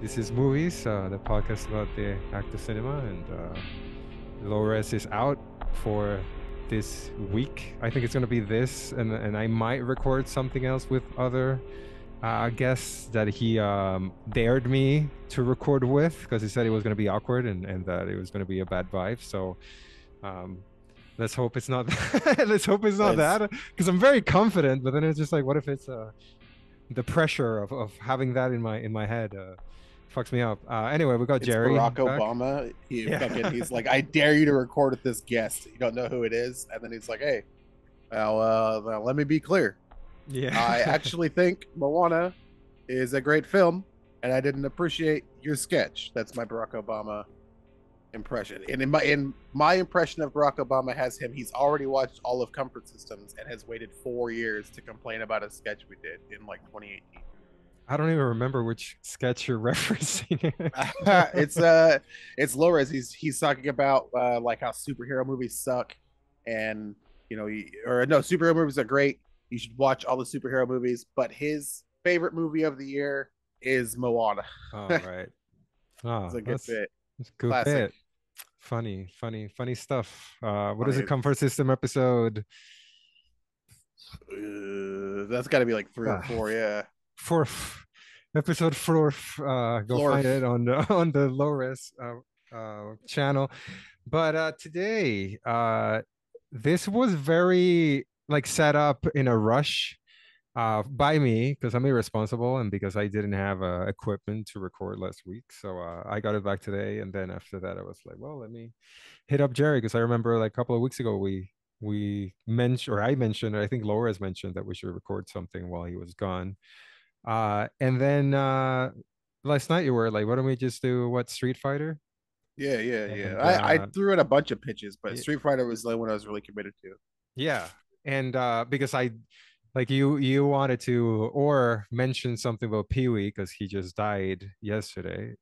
This is Movies, the podcast about the act of cinema, and LowRes is out for this week. I think it's going to be this, and I might record something else with other guests that he dared me to record with because he said it was going to be awkward and that it was going to be a bad vibe. So um, let's hope it's not. Let's hope it's not It's that because I'm very confident, but then it's just like, what if it's the pressure of having that in my head fucks me up. Anyway, we got it's Jerry Barack back. Obama. Yeah. He's like, I dare you to record with this guest. You don't know who it is, and then he's like, hey, well, let me be clear. Yeah. I actually think Moana is a great film, and I didn't appreciate your sketch. That's my Barack Obama impression. And in my impression of Barack Obama has him. He's already watched all of Comfort Systems and has waited 4 years to complain about a sketch we did in like 2018. I don't even remember which sketch you're referencing. It's LowRes. He's talking about like how superhero movies suck, and or no, superhero movies are great. You should watch all the superhero movies, but his favorite movie of the year is Moana. All It's right. Oh, a good that's bit, that's a good classic. bit. Funny stuff. What is Funny. a comfort system episode? That's got to be like three or Uh, four. Yeah, fourth episode fourth. Go find it Florf. on the on the LowRes channel. But today, this was very like set up in a rush by me because I'm irresponsible and because I didn't have equipment to record last week. So I got it back today, and then after that, I was like, well, let me hit up Jerry because I remember like a couple of weeks ago we mentioned, or I mentioned, or I think Laura has mentioned that we should record something while he was gone. And then last night you were like, why don't we just do what, Street Fighter? Yeah. And I threw in a bunch of pitches, but y- Street Fighter was the one I was really committed to. yeah, and because I like you wanted to or mention something about Pee Wee because he just died yesterday,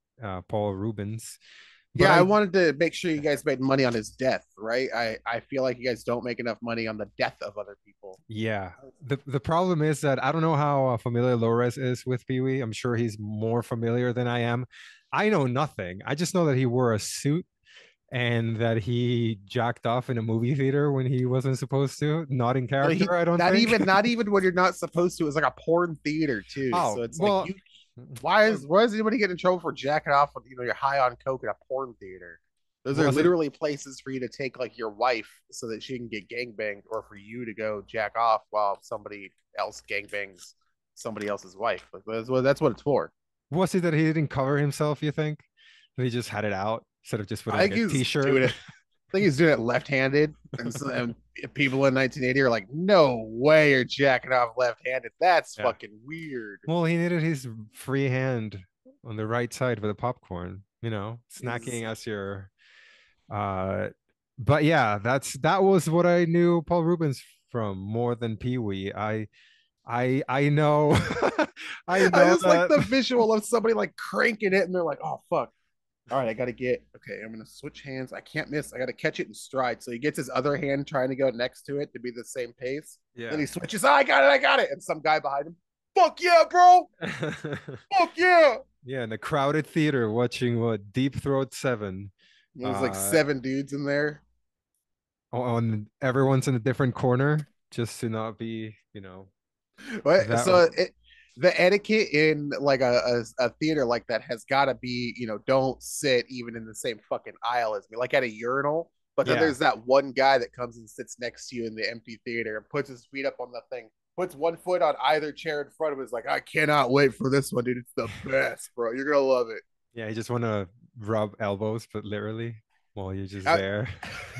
Paul Rubens. But Yeah, I I wanted to make sure you guys made money on his death, right? I feel like you guys don't make enough money on the death of other people. Yeah. The problem is that I don't know how familiar Lores is with Pee Wee. I'm sure he's more familiar than I am. I know nothing. I just know that he wore a suit and that he jacked off in a movie theater when he wasn't supposed to. Not in No, character, he I don't not think. even not even when you're not supposed to. It's like a porn theater too. Oh, So it's like well, you why is anybody getting in trouble for jacking off when you're high on coke in a porn theater? Those are was it literally places for you to take like your wife so that she can get gangbanged, or for you to go jack off while somebody else gangbangs somebody else's wife. Like that's what it's for. was it that he didn't cover himself, you think? That he just had it out instead of just with I like think a he's t-shirt? doing it. I think he's doing it left-handed, and people in 1980 are like, "No way, you're jacking off left-handed. That's Yeah. fucking weird." Well, he needed his free hand on the right side for the popcorn, snacking Is as your uh but yeah, that was what I knew Paul Rubens from more than Pee Wee. I know I I know just like that. the visual of somebody like cranking it, and they're like, "Oh fuck! All right, I gotta get okay. I'm gonna switch hands. I can't miss. I gotta catch it in stride." So he gets his other hand trying to go next to it to be the same pace. Then Yeah. he switches. Oh, I got it! I got it! And some guy behind him, "Fuck yeah, bro! Fuck yeah!" Yeah, in a crowded theater watching what, Deep Throat 7. There's like Uh 7 dudes in there. on everyone's in a different corner just to not be, But that the etiquette in like a theater like that has got to be, don't sit even in the same fucking aisle as me, like at a urinal. But then yeah. there's that one guy that comes and sits next to you in the empty theater and puts his feet up on the thing, puts one foot on either chair in front of him. Is like, I cannot wait for this one, dude. It's the best, bro. You're gonna love it. Yeah, you just want to rub elbows, but literally while you're just I, there.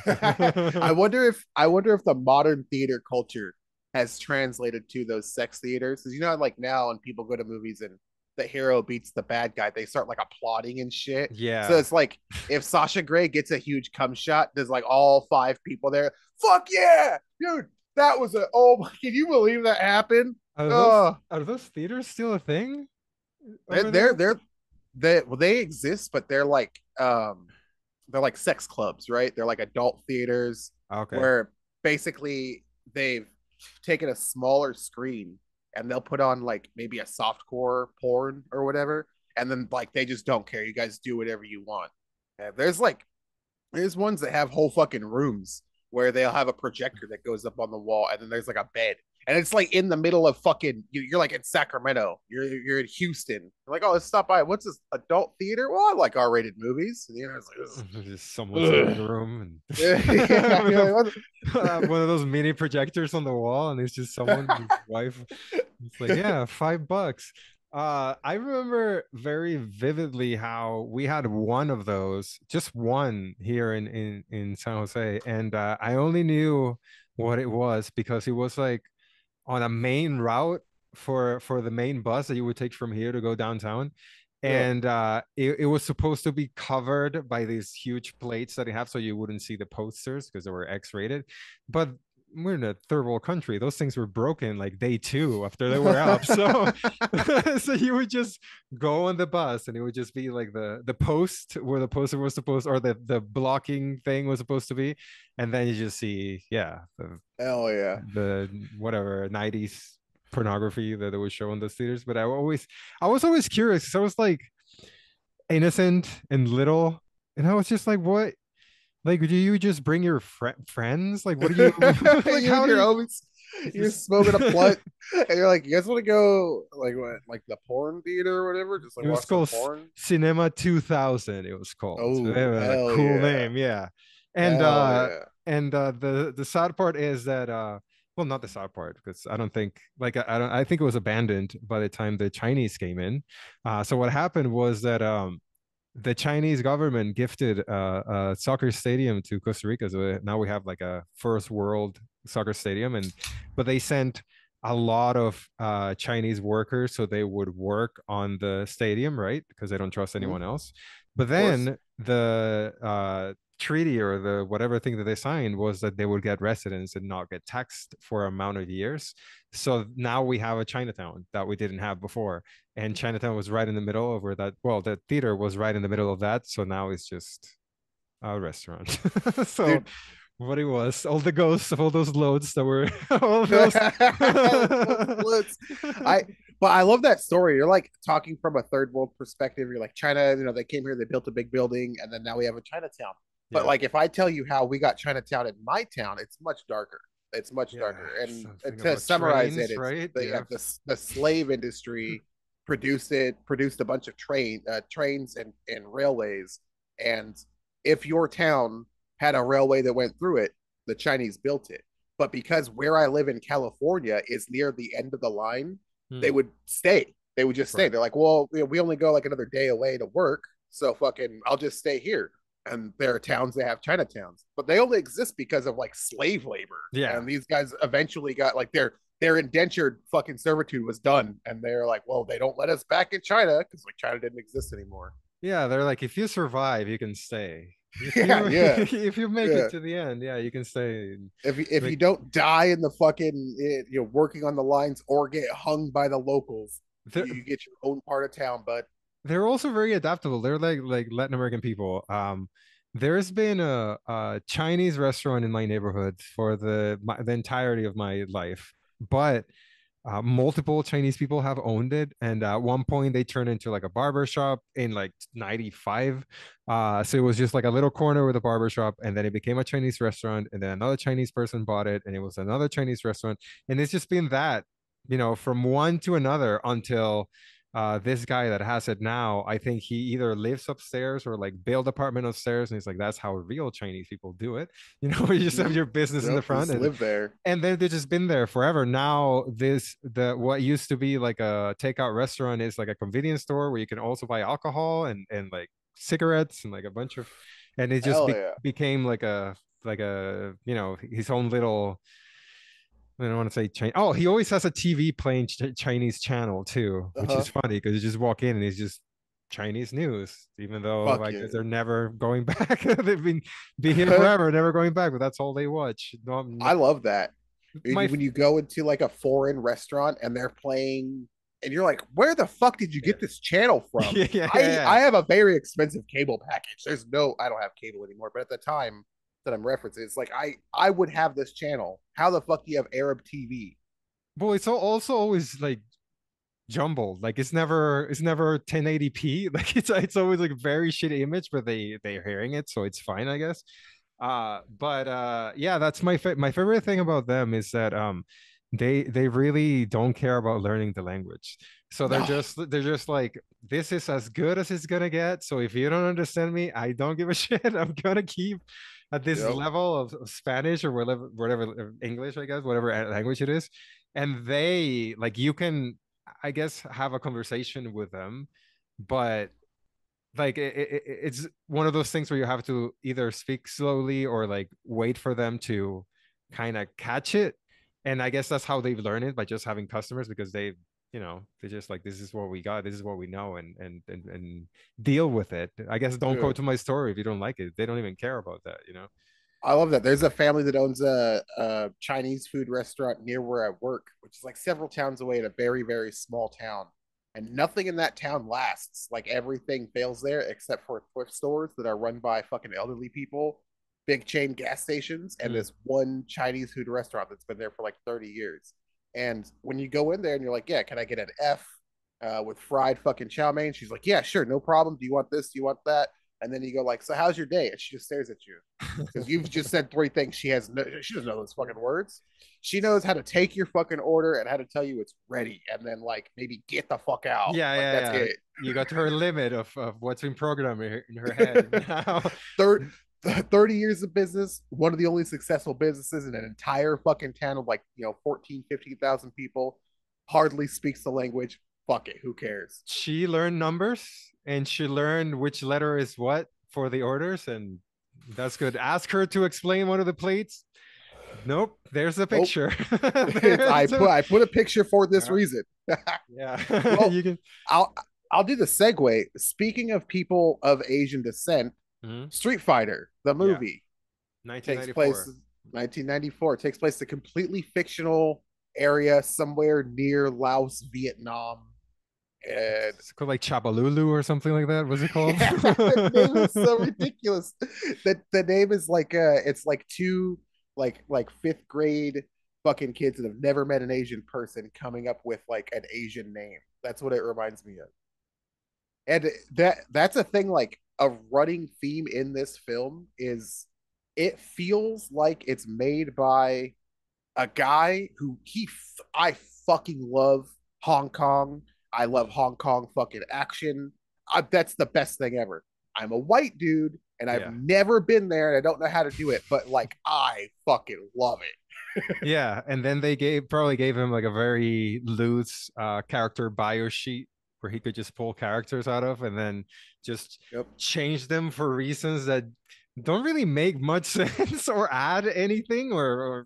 I wonder if the modern theater culture has translated to those sex theaters, because like now when people go to movies and the hero beats the bad guy, they start like applauding and shit. So Yeah. it's like if Sasha Grey gets a huge cum shot, there's like all 5 people there. Fuck yeah, dude! That was a oh my! Can you believe that happened? Are those Oh, are those theaters still a thing they're over they're there? they're they exist, but they're like sex clubs, right? They're like adult theaters Okay. where basically they've taken a smaller screen and they'll put on like maybe a softcore porn or whatever, and then like they just don't care. You guys do whatever you want. There's ones that have whole fucking rooms where they'll have a projector that goes up on the wall, and then there's like a bed, and it's like in the middle of fucking. You're like in Sacramento. You're in Houston. You're like, oh, let's stop by. What's this adult theater? Well, I like R-rated movies. And, it's Just someone's like, living room and yeah, with you're like, one of those mini projectors on the wall, and it's just someone, his wife. It's like, yeah, $5. I remember very vividly how we had one of those, just one here in San Jose, and I only knew what it was because it was like on a main route for the main bus that you would take from here to go downtown. yeah. And it was supposed to be covered by these huge plates that they have so you wouldn't see the posters because they were X-rated. But we're in a third world country. Those things were broken like day two after they were up. So so you would just go on the bus and it would just be like the post where the poster was supposed, or the blocking thing was supposed to be. And then you just see, yeah, Hell yeah. the whatever 90s pornography that they would show in the theaters. But I was always curious because I was like innocent and little, and I was just like, what, like, do you just bring your friends, like, what do you like, You and how do your you homies, you're just smoking a blunt, and you're like, you guys want to go like what, like the porn theater or whatever? Just like it was watch some called porn. Cinema 2000, it was called. So they Oh had a hell cool yeah, name, yeah. and hell uh yeah. and the sad part is that well, not the sad part, because I don't think, like, I don't, I think it was abandoned by the time the Chinese came in. So what happened was that the Chinese government gifted a soccer stadium to Costa Rica. So now we have like a first world soccer stadium, and but they sent a lot of Chinese workers so they would work on the stadium, right? Because they don't trust Mhm. anyone else. But Of course. then the treaty or the whatever thing that they signed was that they would get residence and not get taxed for amount of years. So now we have a Chinatown that we didn't have before, and Chinatown was right in the middle of where that, well, the theater was right in the middle of that. So now it's just a restaurant. So Dude. what it was, all the ghosts of all those loads that were all those. Those splits. I but I love that story. You're like talking from a third world perspective. You're like China, they came here, they built a big building, and then now we have a Chinatown. But Yeah. like if I tell you how we got Chinatown in my town, it's much darker. It's much Yeah. darker. And Something to about summarize it, trains, it's right? the Yeah. the slave industry produced a bunch of trains and railways. And if your town had a railway that went through it, the Chinese built it. But because where I live in California is near the end of the line, they Hmm. would stay. They would just stay. Right. They're like, well, we only go like another day away to work, so fucking, I'll just stay here. And there are towns that have Chinatowns, but they only exist because of like slave labor. Yeah. And these guys eventually got like their indentured fucking servitude was done, and they're like, well, they don't let us back in China because like China didn't exist anymore. Yeah. They're like, if you survive, you can stay. If Yeah, you yeah, if you make yeah. it to the end, yeah, you can stay. If you Like, don't die in the fucking working on the lines or get hung by the locals, they're you get your own part of town. But they're also very adaptable. They're like Latin American people. There's been a Chinese restaurant in my neighborhood for the entirety of my life, but multiple Chinese people have owned it, and at one point they turned into like a barber shop in like 95. So it was just like a little corner with a barber shop, and then it became a Chinese restaurant, and then another Chinese person bought it, and it was another Chinese restaurant, and it's just been that, from one to another until this guy that has it now, I think he either lives upstairs or like build apartment upstairs, and he's like, that's how real Chinese people do it. You just have mm, your business in the yep, front, just and live there. they've just been there forever. Now the what used to be like a takeout restaurant is like a convenience store where you can also buy alcohol and like cigarettes and like a bunch of, and it just Hell yeah. became like a his own little, I don't want to say Chinese. Oh, he always has a TV playing Chinese channel too, Uh which is huh. funny because you just walk in and it's just Chinese news, even though Fuck I guess yeah. they're never going back. They've been here forever, never going back, but that's all they watch. No, no, I love that. my When you go into like a foreign restaurant and they're playing, and you're like, where the fuck did you yeah. get this channel from? Yeah, yeah, I yeah. I have a very expensive cable package. I don't have cable anymore, but at the time that I'm referencing, it's like I would have this channel. How the fuck do you have Arab TV? Well, it's also always like jumbled. Like it's never 1080p. Like it's always like very shitty image, but they're hearing it, so it's fine, I guess. But yeah, that's my favorite thing about them is that they really don't care about learning the language. So they're No. just like, this is as good as it's gonna get. So if you don't understand me, I don't give a shit. I'm gonna keep at this Yep. level of Spanish or whatever English, I guess, whatever language it is. And they like, you can, I guess, have a conversation with them, but like it's one of those things where you have to either speak slowly or like wait for them to kind of catch it. And I guess that's how they've learned it, by just having customers, because they're just like, this is what we got, this is what we know, and deal with it. I guess don't go Yeah. to my store if you don't like it. They don't even care about that. I love that. There's a family that owns a Chinese food restaurant near where I work, which is like several towns away in a very, very small town. And nothing in that town lasts. Like everything fails there except for thrift stores that are run by fucking elderly people, big chain gas stations, and Mm. this one Chinese food restaurant that's been there for like 30 years. And when you go in there and you're like, yeah, can I get an F with fried fucking chow mein? She's like, yeah, sure, no problem. Do you want this? Do you want that? And then you go like, so how's your day? And she just stares at you because you've just said three things. She doesn't know those fucking words. She knows how to take your fucking order and how to tell you it's ready, and then like maybe get the fuck out. Yeah, Like yeah, that's yeah. it. You got to her limit of what's been programmed in her head now. Third 30 years of business, one of the only successful businesses in an entire fucking town of like 14, 15,000 people, hardly speaks the language. Fuck it, who cares? She learned numbers, and she learned which letter is what for the orders, and that's good. Ask her to explain one of the plates. Nope, there's the Nope. picture. I There's put a, I put a picture for this yeah, reason. yeah. Well, You can. I'll I'll do the segue. Speaking of people of Asian descent, Mhm. Street Fighter, the Yeah, movie, takes place 1994. 1994. Takes place in a completely fictional area somewhere near Laos, Vietnam. And It's called like Chabalulu or something like that. What's it called? yeah, the name is so ridiculous. That the name is like it's like two like fifth grade fucking kids that have never met an Asian person coming up with like an Asian name. That's what it reminds me of. And that's a thing, like a running theme in this film is it feels like it's made by a guy who I fucking love Hong Kong. I love Hong Kong fucking action. That's the best thing ever. I'm a white dude and I've Yeah. never been there and I don't know how to do it, but like I fucking love it. Yeah, and then they probably gave him like a very loose character bio sheet where he could just pull characters out of, and then just Yep. change them for reasons that don't really make much sense or add anything, or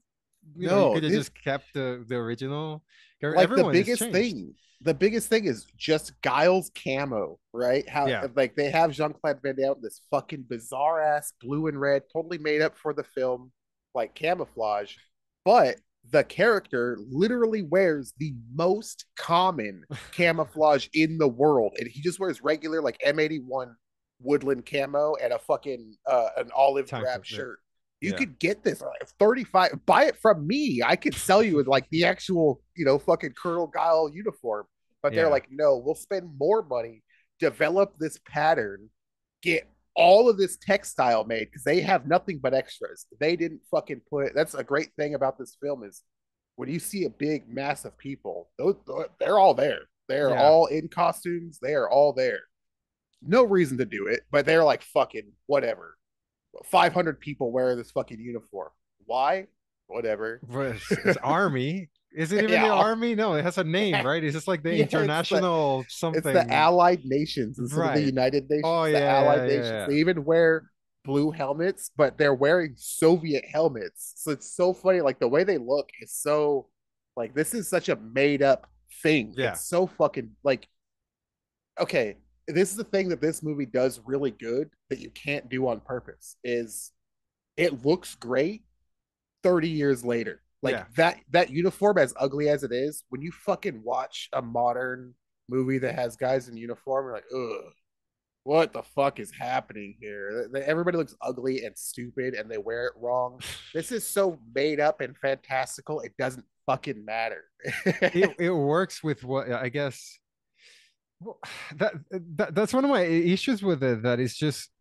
you No, could have this just kept the original. like Everyone is changed. the biggest thing is just Guile's camo, right? How Yeah. like they have Jean-Claude Van Damme, this fucking bizarre ass blue and red, totally made up for the film, like camouflage, but the character literally wears the most common camouflage in the world, and he just wears regular like M81 woodland camo and a fucking an olive Tank drab top. Yeah. shirt. You Yeah. could get this like 35, buy it from me. I could sell you with like the actual, fucking Colonel Guile uniform. But they're Yeah. like, no, we'll spend more money, develop this pattern, get all of this textile made because they have nothing but extras. They didn't fucking put. That's a great thing about this film is when you see a big mass of people, they're all there. They're Yeah. all in costumes. They are all there. No reason to do it, but they're like fucking whatever. 500 people wear this fucking uniform. Why? Whatever. But it's army. Is it even the Yeah, army? No, it has a name, right? It's just like the yeah. international It's the something. Allied Nations instead of the Right. United Oh Nations. The yeah, Allied yeah, Nations. yeah, They even wear blue helmets, but they're wearing Soviet helmets. So it's so funny. Like the way they look is so like this is such a made up thing. yeah. It's so fucking like okay. This is the thing that this movie does really good that you can't do on purpose. Is it looks great 30 years later. Yeah. Like that uniform, as ugly as it is, when you fucking watch a modern movie that has guys in uniform, you're like, ugh, what the fuck is happening here? Everybody looks ugly and stupid and they wear it wrong. This is so made up and fantastical, it doesn't fucking matter. It works with what I guess. Well, that's one of my issues with it. That is just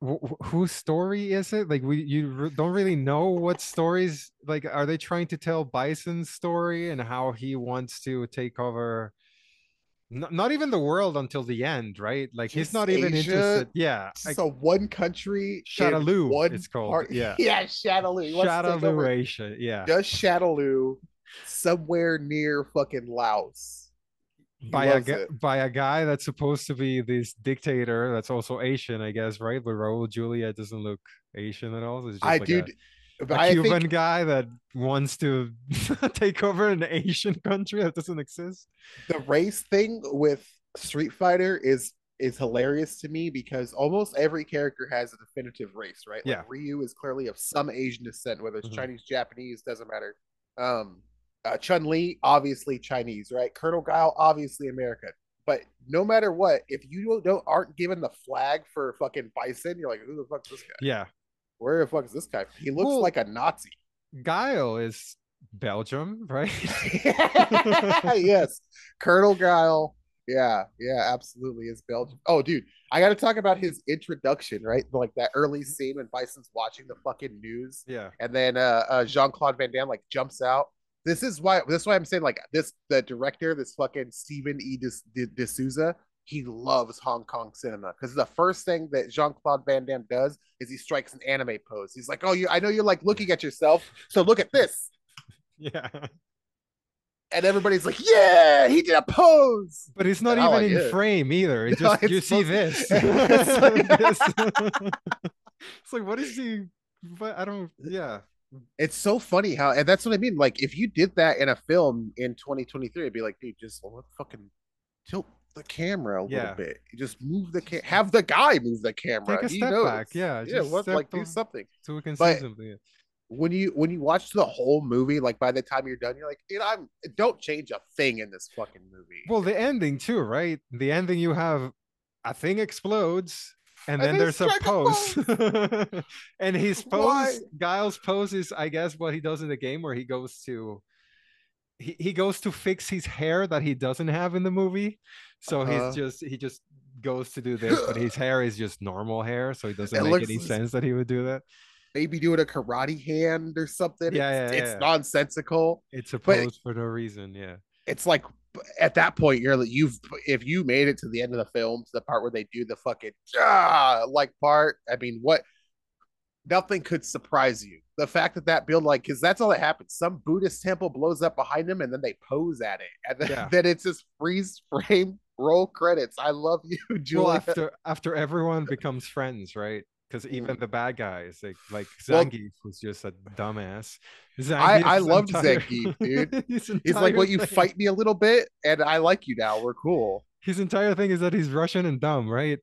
whose story is it? Like don't really know what stories. Like, are they trying to tell Bison's story and how he wants to take over? Not even the world until the end, right? Like he's Just not even Asia. interested. Yeah, So one country in Shadaloo, one it's called. part. Yeah, Yeah, Shadaloo. He wants to take Shadaloo over Asia. Yeah, just Shadaloo, somewhere near fucking Laos. He loves it. by a guy that's supposed to be this dictator that's also Asian, I guess, right? But Raul Julia doesn't look Asian at all. It's I just like dude, but a I Cuban think guy that wants to take over an Asian country that doesn't exist. the race thing with Street Fighter is hilarious to me because almost every character has a definitive race, right? Like Yeah. Ryu is clearly of some Asian descent, whether it's Mhm. Chinese, Japanese, doesn't matter. Um, Chun Li, obviously Chinese, right? Colonel Guile, obviously American. But no matter what, if you don't aren't given the flag for fucking Bison, you're like, who the fuck is this guy? Yeah. Where the fuck is this guy? He looks Well, like a Nazi. Guile is Belgium, right? Yes, Colonel Guile. Yeah, yeah, absolutely is Belgium. Oh, dude, I got to talk about his introduction, right? Like that early scene when Bison's watching the fucking news, Yeah. and then Jean Claude Van Damme like jumps out. This is why I'm saying like this. The director, this fucking Stephen E. D'Souza, he loves Hong Kong cinema because the first thing that Jean Claude Van Damme does is he strikes an anime pose. He's like, "Oh, I know you're like looking at yourself, so look at this." Yeah. And everybo's like, "Yeah, he did a pose," But it's not and I'm even like, in "Yeah." frame either. It No, just it's you see supposed this. to, it's like, This. It's like what is he but I don't yeah. it's so funny how, and that's what I mean. Like, if you did that in a film in 2023, it'd be like, dude, just fucking tilt the camera a little Yeah. bit. You just move have the guy move the Take camera. a He step back. knows. Yeah. Yeah, Just what step like do something. so we can see But something. when you watch the whole movie, like by the time you're done, you're like, dude, I'm don't change a thing in this fucking movie. Well, the ending too, right? The ending you have a thing explodes and And then they there's a strike a pose. pose. And his Why? pose, Guile's pose is I guess what he does in the game where he goes to fix his hair that he doesn't have in the movie. So Uh he just goes to do this, but his huh. hair is just normal hair, so it doesn't It make looks any sense that he would do that. maybe doing a karate hand or something. Yeah, It's yeah. nonsensical, It's a but pose for no reason. Yeah. it's like at that point you've if you made it to the end of the film to the part where they do the fucking like part. I mean, what nothing could surprise you. The fact that build like because that's all that happens. Some Buddhist temple blows up behind them and then they pose at it, and then, Yeah. then it's just freeze frame roll credits. I love you, Well, Julia. after everyone becomes friends, right? Because even Mm. the bad guys, like Well, Zangief was just a dumbass. I Zangief's loved entire Zangief, dude. his He's like, entire "What? You thing, fight me a little bit, and I like you now. We're cool." his entire thing is that he's Russian and dumb, right?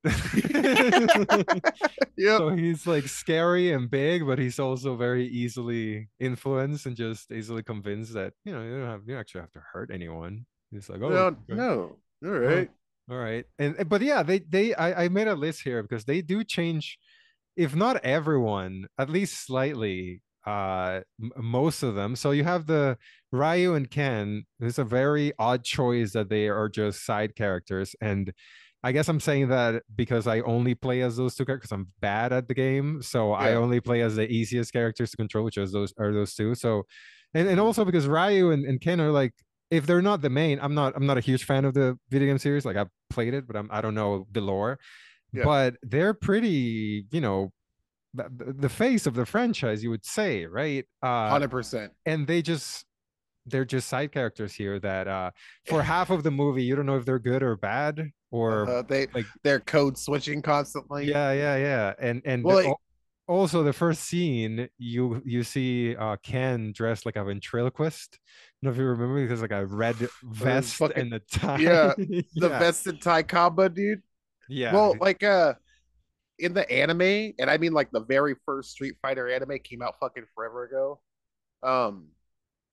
Yep. So he's like scary and big, but he's also very easily influenced and just easily convinced that you don't actually have to hurt anyone. He's like, oh, No, okay. no. All Oh, right. all right. And but yeah, I made a list here because they do change, if not everyone, at least slightly, most of them. So you have the Ryu and Ken. It's a very odd choice that they are just side characters. And I guess I'm saying that because I only play as those two characters. I'm bad at the game. So I Yeah. only play as the easiest characters to control, which is those two. So and Mm. also because Ryu and Ken are like, if they're not the main, I'm not a huge fan of the video game series. Like I've played it, but I don't know the lore. Yeah. But they're pretty, the face of the franchise, you would say, right? 100%. And they're just side characters here that for half of the movie you don't know if they're good or bad or They like they're code switching constantly. yeah. And Well, like, also the first scene you see Ken dressed like a ventriloquist. I don't know if you remember because like a red vest fucking and a tie. yeah, the Yeah. vested tie combo, dude. Yeah. Well, like in the anime, and I mean like the very first Street Fighter anime came out fucking forever ago. Um,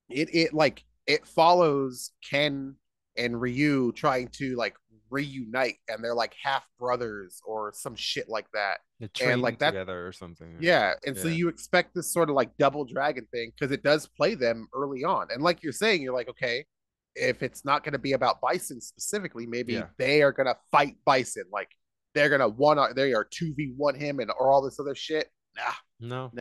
it follows Ken and Ryu trying to like reunite and they're like half brothers or some shit like that. They're And training like that, together or something. yeah. And so Yeah. you expect this sort of like double dragon thing because it does play them early on. And like you're saying, you're like, okay, if it's not going to be about Bison specifically, maybe Yeah. they are going to fight Bison. Like they're going to they are 2v1 him and or all this other shit. Nah, No.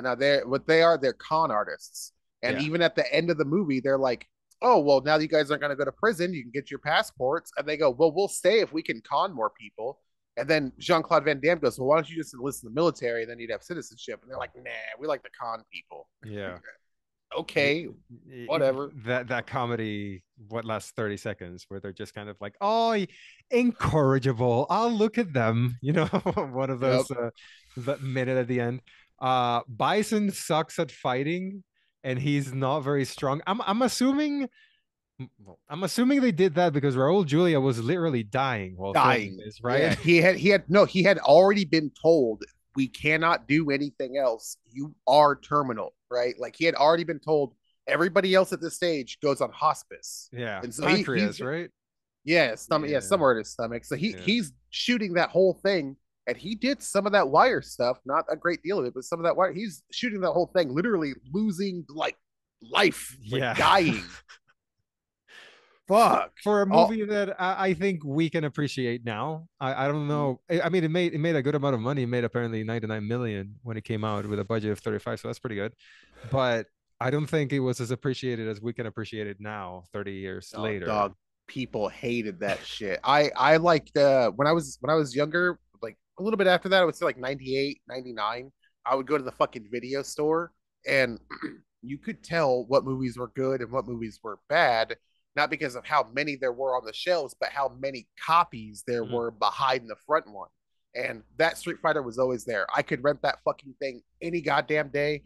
nah. They're what they are. They're con artists. And Yeah. even at the end of the movie, they're like, oh, well, now you guys aren't going to go to prison. You can get your passports. And they go, well, we'll stay if we can con more people. And then Jean Claude Van Damme goes, well, why don't you just enlist in the military and then you'd have citizenship? And they're like, nah, we like the con people. Yeah. It, Okay, whatever. that comedy, what lasts 30 seconds, where they're just kind of like, oh, incorrigible. I'll look at them. One of Yep. those that minute at the end. Bison sucks at fighting, and he's not very strong. I'm assuming they did that because Raul Julia was literally dying while filming Dying. this, Yeah, right? he had already been told we cannot do anything else. You are terminal, right? Like he had already been told everybody else at this stage goes on hospice. Yeah, And so he's pancreas, right? yeah, stomach, yeah, Yeah, somewhere in his stomach. So yeah, he's shooting that whole thing and he did some of that wire stuff, not a great deal of it, but some of that wire. He's shooting that whole thing, literally losing like life, like yeah. dying. Fuck. For a Oh, movie that I think we can appreciate now. I don't know. I mean, it made a good amount of money. It made apparently 99 million when it came out with a budget of 35, so that's pretty good. But I don't think it was as appreciated as we can appreciate it now, 30 years oh, later. dog. People hated that shit. I liked when I was younger, like a little bit after that, I would say like 98, 99. I would go to the fucking video store and you could tell what movies were good and what movies were bad, not because of how many there were on the shelves, but how many copies there Mm. were behind the front one. And that Street Fighter was always there. I could rent that fucking thing any goddamn day,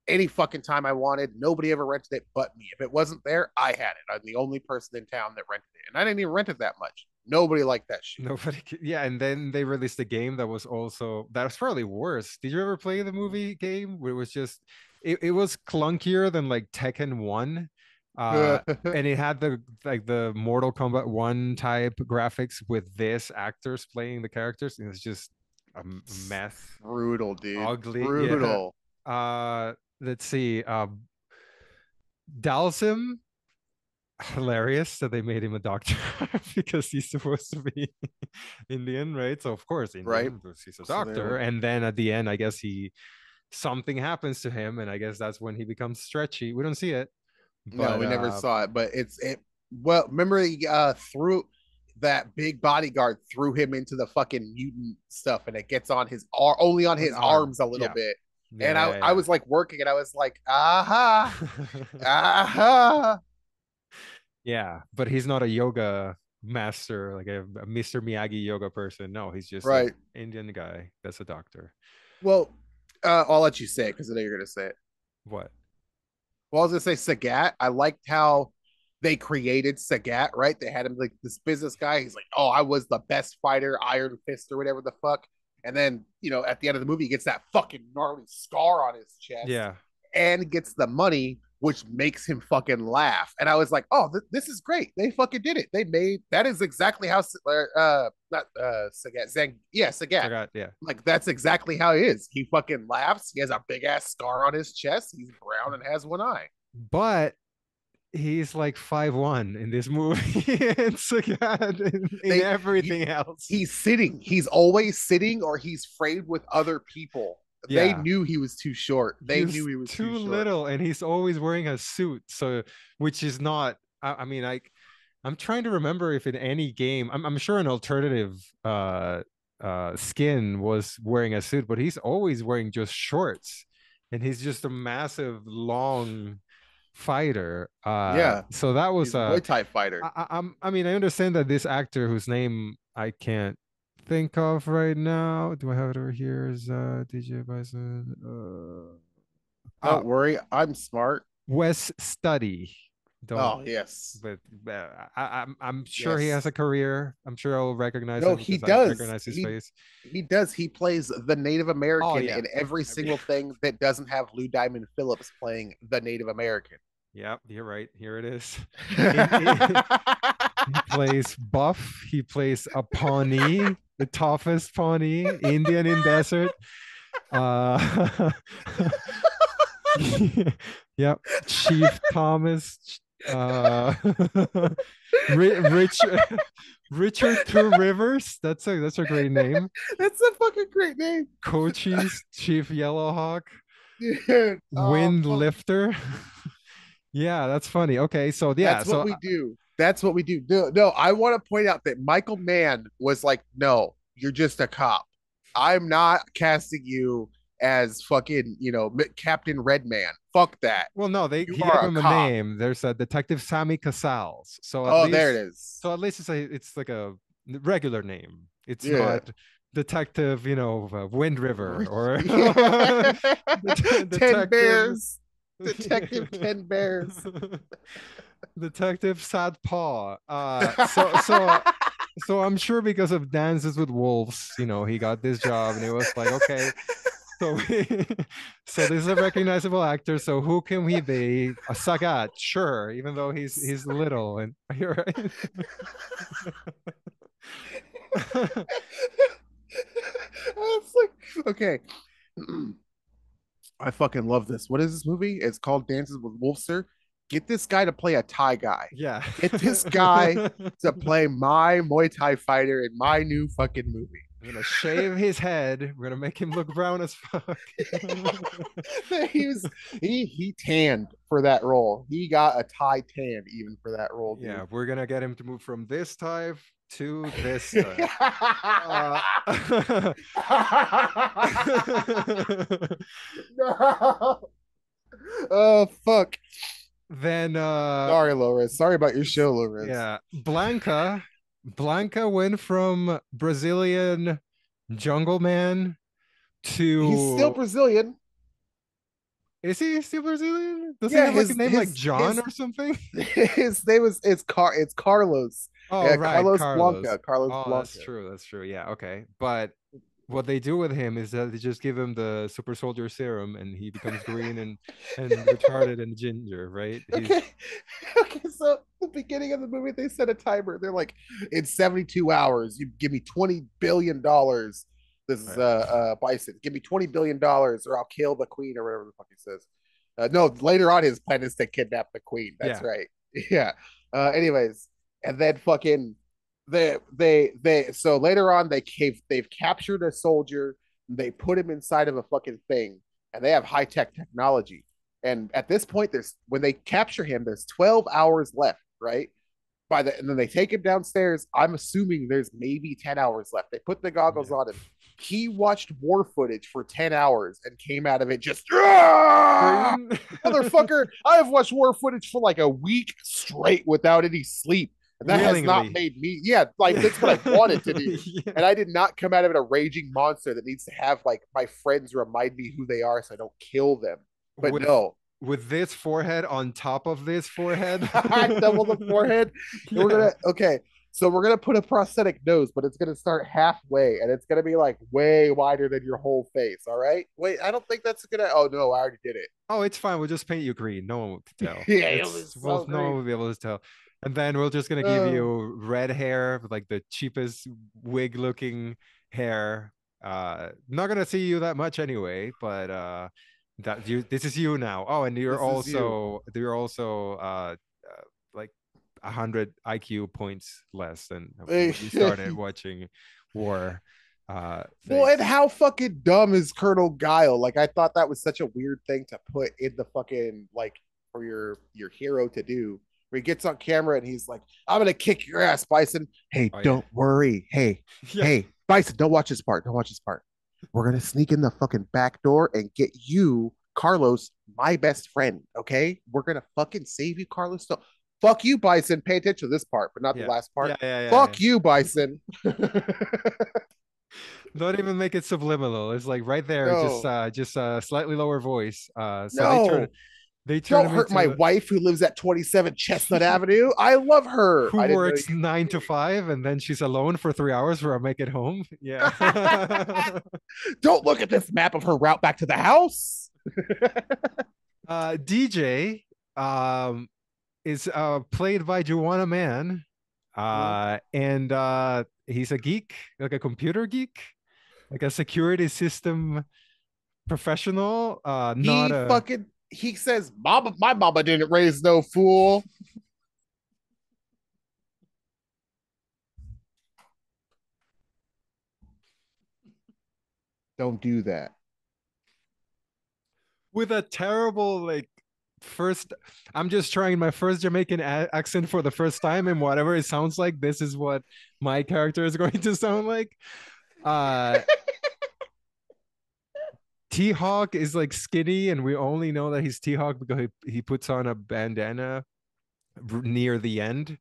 any fucking time I wanted. Nobody ever rented it but me. If it wasn't there, I had it. I'm the only person in town that rented it. And I didn't even rent it that much. Nobody liked that shit. Yeah, and then they released a game that was probably worse. Did you ever play the movie game where it was just it was clunkier than like Tekken 1? And it had the Mortal Kombat 1 type graphics with this actors playing the characters, and it's just a mess. Brutal, dude. Ugly. Yeah. Brutal. Let's see. Dalsim, hilarious that they made him a doctor because he's supposed to be Indian, right? So of course Right? Indian, because he's a So they doctor. were And then at the end, I guess something happens to him, and I guess that's when he becomes stretchy. We don't see it, no, but we never saw it, but it well, remember he threw that big bodyguard threw him into the fucking mutant stuff and it gets on his only on on his arm. arms a little Yeah. bit. And Yeah, I yeah, was like working and I was like, aha, yeah. aha. Yeah, but he's not a yoga master, like a Mr. Miyagi yoga person. No, he's just an Right. Indian guy that's a doctor. Well, I'll let you say it because I know you're gonna say it. What? Well, I was gonna say Sagat. I liked how they created Sagat, right? They had him like this business guy. He's like, oh, I was the best fighter, Iron Fist or whatever the fuck. And then, at the end of the movie, he gets that fucking gnarly scar on his chest Yeah. and gets the money, which makes him fucking laugh. And I was like, oh, this is great. They fucking did it. They made that is exactly how not Sagat, yeah, Sagat. Forgot. Yeah. Like that's exactly how he is. He fucking laughs. He has a big ass scar on his chest. He's brown and has one eye. But he's like 5'1" in this movie. And Sagat in They everything else. he's sitting. He's always sitting or he's framed with other people. They Yeah. knew he was too short. They He's knew he was too too short. little, and he's always wearing a suit. So, which is not. I mean, I'm trying to remember if in any game, I'm sure an alternative skin was wearing a suit, but he's always wearing just shorts, and he's just a massive, long fighter. Yeah, So that was he's a Muay Thai fighter. I mean, I understand that this actor whose name I can't think of right now. Do I have it over here? Is DJ Bison? Don't worry, I'm smart. Wes Study. Don't, Oh yes, but I'm sure he has yes. a career. I'm sure I'll recognize No, him he because I does. recognize his face. He does. He plays the Native Oh American yeah. in every single thing that doesn't have Lou Diamond Phillips playing the Native American. Yep, you're right. Here it is. In He plays buff. He plays a Pawnee, the toughest Pawnee, Indian in desert. Uh, yep, Chief Thomas. Uh, Rich, Richard Two Rivers. That's a great name. That's a fucking great name. Cochise, Chief Yellowhawk, Dude. Oh, Wind fuck. Lifter. Yeah, that's funny. Okay, so yeah, That's what so we do. That's what we do. No, no, I want to point out that Michael Mann was like, no, you're just a cop. I'm not casting you as fucking, Captain Redman. Fuck that. well, no, they You he gave are a him a cop. name. There's a Detective Sammy Casals. Oh, there it is. So at least it's like a regular name. It's Yeah. not Detective, Wind River or Yeah. 10 Detective Bears. Detective 10 Bears. Detective Sad Paw. So I'm sure because of Dances with Wolves, he got this job and it was like, okay, so so this is a recognizable actor. So who can he be? A Sagat, sure, even though he's little and you're right. It's like, okay. I fucking love this. What is this movie? It's called Dances with Wolves, sir. Get this guy to play a Thai guy. Yeah. Get this guy to play my Muay Thai fighter in my new fucking movie. I'm gonna shave his head. We're gonna make him look brown as fuck. he was he tanned for that role. He got a Thai tan even for that role, dude. Yeah, we're gonna get him to move from this type to this type. Uh, No. Oh fuck. then Sorry, LowRes. Sorry about your show, LowRes. yeah, Blanca went from Brazilian jungle man He's still to, Brazilian. is he still Brazilian? Does he Yeah, have like a name like John his or something? his name is it's Carlos. Oh, right, Carlos Carlos. Blanca. Carlos Oh, that's Blanca. true. That's true. Yeah, okay. But what they do with him is that they just give him the super soldier serum and he becomes green and retarded and ginger, right? He's Okay. Okay, so the beginning of the movie, they set a timer. They're like, in 72 hours, you give me $20 billion. This is right. Bison. Give me $20 billion or I'll kill the queen or whatever the fuck he says. No, later on his plan is to kidnap the queen. That's Yeah. right. Yeah. Anyways, and then fucking they so later on they've captured a soldier, they put him inside of a fucking thing, and they have high-tech technology. And at this point, there's when they capture him, there's 12 hours left, right? And then they take him downstairs. I'm assuming there's maybe 10 hours left. They put the goggles Yeah. on him. He watched war footage for 10 hours and came out of it just "Ah! Green. Motherfucker. I have watched war footage for like a week straight without any sleep. And that has not Willingly. made me, yeah, like that's what I wanted to do. Yeah. And I did not come out of it a raging monster that needs to have like my friends remind me who they are so I don't kill them. But With no, with this forehead on top of this forehead. double the forehead. And we're Yeah. gonna okay. So we're gonna put a prosthetic nose, but it's gonna start halfway, and it's gonna be like way wider than your whole face. All right. Wait, I don't think that's gonna. Oh no, I already did it. Oh, it's fine. We'll just paint you green. No one will tell. Yeah, it It's was well, so no one great. will be able to tell. And then we're just gonna give Oh, you red hair with like the cheapest wig looking hair. Not gonna see you that much anyway, but that you this is you now. Oh, and this is you. you're also like 100 IQ points less than when you Well, started watching war and things. how fucking dumb is Colonel Guile? Like, I thought that was such a weird thing to put in the fucking like for your hero to do. Where he gets on camera and he's like, "I'm gonna kick your ass, Bison." Hey, Oh yeah. don't worry. Hey, Yeah. hey, Bison, don't watch this part. Don't watch this part. We're gonna sneak in the fucking back door and get you, Carlos, my best friend. Okay, we're gonna fucking save you, Carlos. So, fuck you, Bison. Pay attention to this part, but not the Yeah. last part. Yeah, yeah, yeah, yeah. Fuck you, Bison. Don't even make it subliminal. It's like right there, No, just slightly lower voice. So no. they turn Don't him hurt my into wife who lives at 27 Chestnut Avenue. I love her. who I didn't know works you. 9 to 5 and then she's alone for 3 hours for I make it home. Yeah. Don't look at this map of her route back to the house. DJ is played by Juana Man. Mhm. And he's a geek, like a computer geek, like a security system professional, not a. He says, "Mama, my mama didn't raise no fool." Don't do that. With a terrible like first. I'm just trying my first Jamaican accent for the first time, and whatever it sounds like, this is what my character is going to sound like. uh T-Hawk is like skinny, and we only know that he's T-Hawk because he puts on a bandana near the end.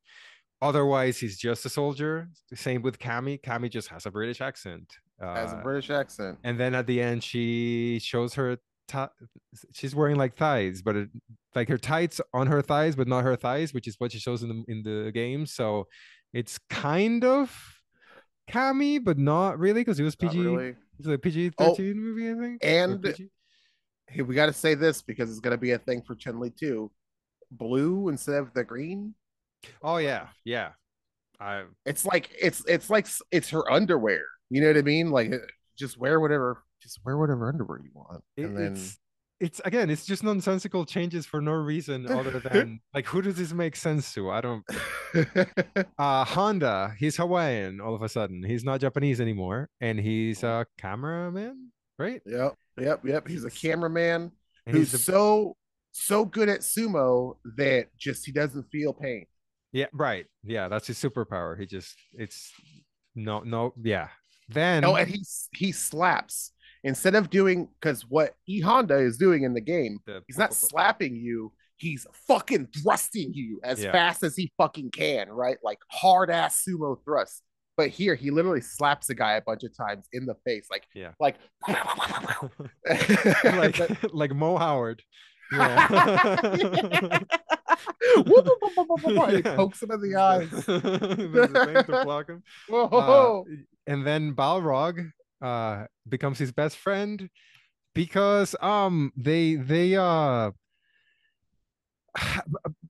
Otherwise, he's just a soldier. Same with Cammy. Cammy just has a British accent. As a British accent. And then at the end, she shows her. T- she's wearing like thighs, but like her tights on her thighs, but not her thighs, which is what she shows in the game. So it's kind of Cammy, but not really because it was Not PG. really. It's a PG Oh, 13 movie, I think, or and PG. hey, we got to say this because it's going to be a thing for Chun Li too. Blue instead of the green. Oh yeah, yeah. I It's her underwear. You know what I mean? Like just wear whatever underwear you want, it, and then it's again, it's just nonsensical changes for no reason other than like who does this make sense to? I don't. Honda, he's Hawaiian all of a sudden. He's not Japanese anymore, and he's a cameraman, right? yep. He's a He's cameraman and he's who's the so good at sumo that just he doesn't feel pain. yeah, right. Yeah, that's his superpower. He just it's no, yeah. Oh, Then and he slaps instead of doing because what E Honda is doing in the game, the he's not slapping you. He's fucking thrusting you as yeah, fast as he fucking can, right? Like hard ass sumo thrusts. But here he literally slaps a guy a bunch of times in the face, yeah. like like like Mo Howard. Yeah. and he Yeah. pokes him in the eyes. There's a thing to block him. Uh Whoa. and then Balrog becomes his best friend because they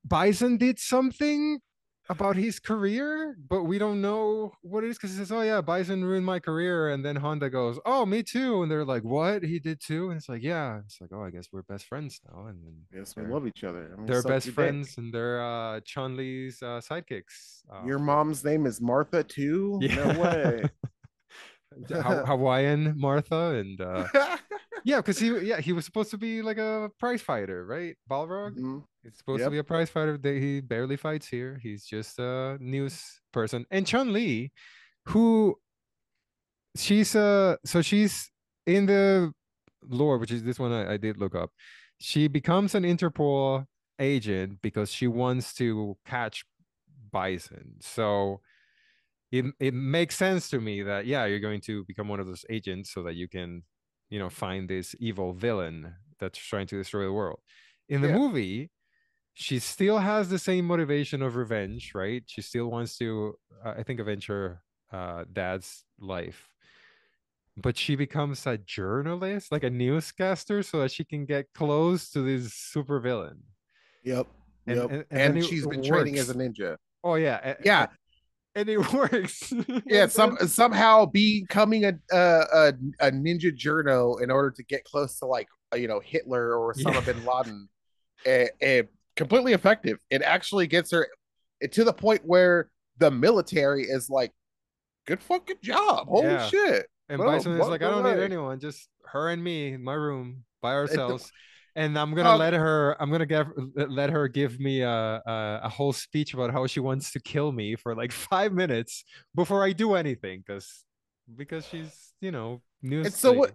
Bison did something about his career, but we don't know what it is because he says, "Oh yeah, Bison ruined my career," and then Honda goes, "Oh, me too," and they're like, "What? He did too?" And it's like, "Yeah." It's like, "Oh, I guess we're best friends now," and then Yes, we they're love each other. I mean, they're suck best your dick. friends and they're Chun Li's sidekicks. Your For mom's name is Martha too? No yeah, way. Hawaiian Martha and yeah, because he was supposed to be like a prize fighter, right? Balrog. Mhm. He's supposed to be Yep. a prize fighter. He barely fights here. He's just a news person. And Chun Li, who she's in the lore, which is this one I did look up. She becomes an Interpol agent because she wants to catch Bison. So it makes sense to me that yeah, you're going to become one of those agents so that you can, find this evil villain that's trying to destroy the world. In the Yeah. movie, she still has the same motivation of revenge, right? She still wants to, I think, avenge her dad's life. But she becomes a journalist, like a newscaster, so that she can get close to this super villain. Yep. And Yep. and then And it she's been training as a works. ninja. Oh yeah, Yeah. and it works. Yeah. And then Somehow becoming a ninja journo in order to get close to like Hitler or yeah, Osama bin Laden, completely effective. It actually gets her to the point where the military is like, good fucking job. Holy yeah. shit. And Well, Bison is what like, I the don't need way? anyone, just her and me in my room by It, ourselves. And I'm gonna uh, let her. I'm gonna let her give me a whole speech about how she wants to kill me for like 5 minutes before I do anything, because she's and news so lady.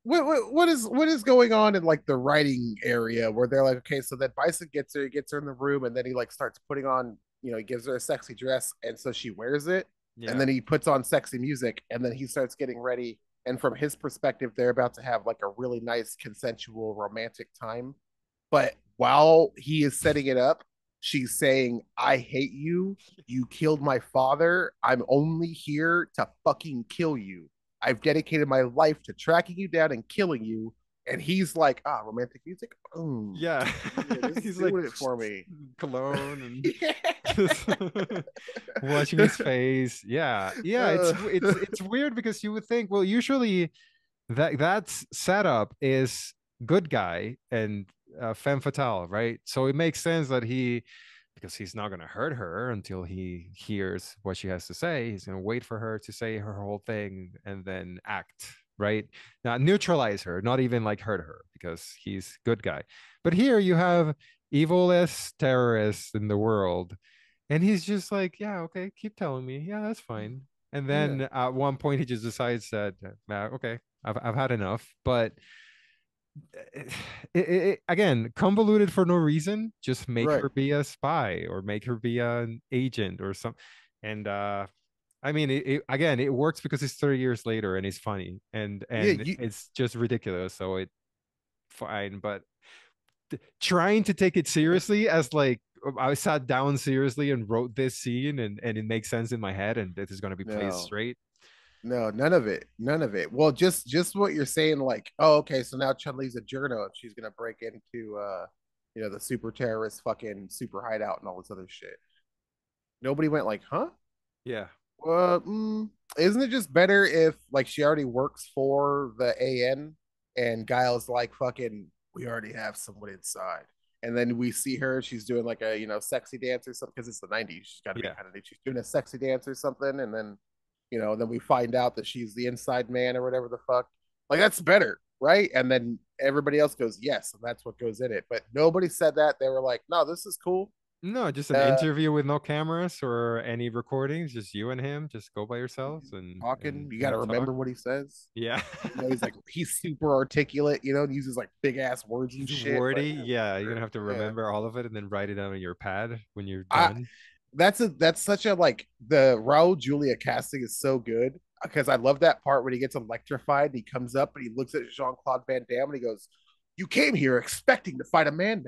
what is going on in like the writing area where they're like, okay, so that Bison gets her in the room, and then he like starts putting on, he gives her a sexy dress, and so she wears it, and Yeah, then he puts on sexy music, and then he starts getting ready, and from his perspective, they're about to have like a really nice consensual romantic time, but while he is setting it up, she's saying, I hate you. You killed my father. I'm only here to fucking kill you. I've dedicated my life to tracking you down and killing you. and he's like, ah, romantic music. Yeah. Yeah, this is He's like doing it for me. cologne and Yeah. just washing his face. Yeah. Yeah, Uh, it's weird because you would think, well, usually that's setup is good guy and femme fatale, right? So it makes sense that because he's not going to hurt her until he hears what she has to say. He's going to wait for her to say her whole thing and then act, right? Not neutralize her, not even like hurt her because he's good guy. But here you have evilest terrorists in the world. And he's just like, yeah, okay, keep telling me. Yeah, that's fine. And yeah, then at one point, he just decides that, okay, I've had enough. But again, convoluted for no reason. Just make right. her be a spy or make her be an agent or some. And I mean, again, it works because it's 30 years later and it's funny Yeah, and it's just ridiculous. So it fine, but trying to take it seriously as like I sat down seriously and wrote this scene and it makes sense in my head and this is going to be played no, straight. no, none of it, none of it. Well, just what you're saying, like, oh, okay, so now Chun Li's a journo and she's gonna break into the super terrorist fucking super hideout and all this other shit. Nobody went like, huh? Yeah. Well, isn't it just better if like she already works for the AN and Guile's like fucking we already have someone inside. And then we see her, she's doing like a sexy dance or something because it's the 90s. She's got to be Yeah. kind of neat. She's doing a sexy dance or something, and then then we find out that she's the inside man or whatever the fuck. Like that's better, right? And then everybody else goes, yes, and that's what goes in it. But nobody said that. They were like, no, this is cool. No, just an Uh, interview with no cameras or any recordings, just you and him, just go by yourselves talking, you got to and talk. remember what he says. Yeah. He's like he's super articulate, and uses like big ass words and He's shit. But wordy. Yeah, you're gonna have to yeah, remember all of it and then write it down on your pad when you're I done. that's such a like the Raul Julia casting is so good because I love that part when he gets electrified. And he comes up and he looks at Jean Claude Van Damme and he goes, "You came here expecting to fight a man,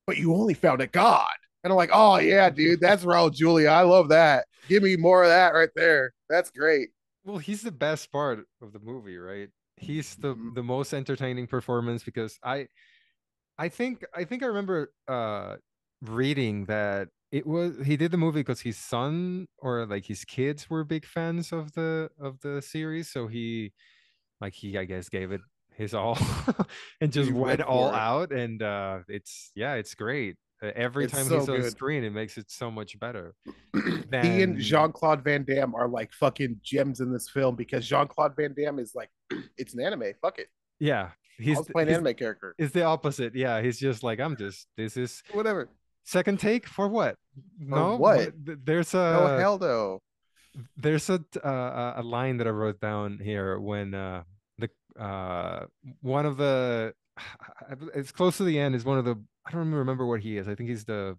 but you only found a god." And I'm like, "Oh yeah, dude, that's Raul Julia. I love that. Give me more of that right there. That's great." Well, he's the best part of the movie, right? He's Mhm. the most entertaining performance because I think I remember reading that it was he did the movie because his son or like his kids were big fans of the series, so he I guess gave it his all and just He went went all for it. out and it's great. Every It's time so he's on good. screen, it makes it so much better He and than Jean Claude Van Damme are like fucking gems in this film because Jean Claude Van Damme is like, it's an anime. Fuck it. yeah. I'll just play an anime character. He's the opposite. Yeah, he's just like I'm just this is Whatever. second take for what? For No, what? No, a hell no. there's a line that I wrote down here when the one of the it's close to the end is one of the I don't remember what he is. I think he's the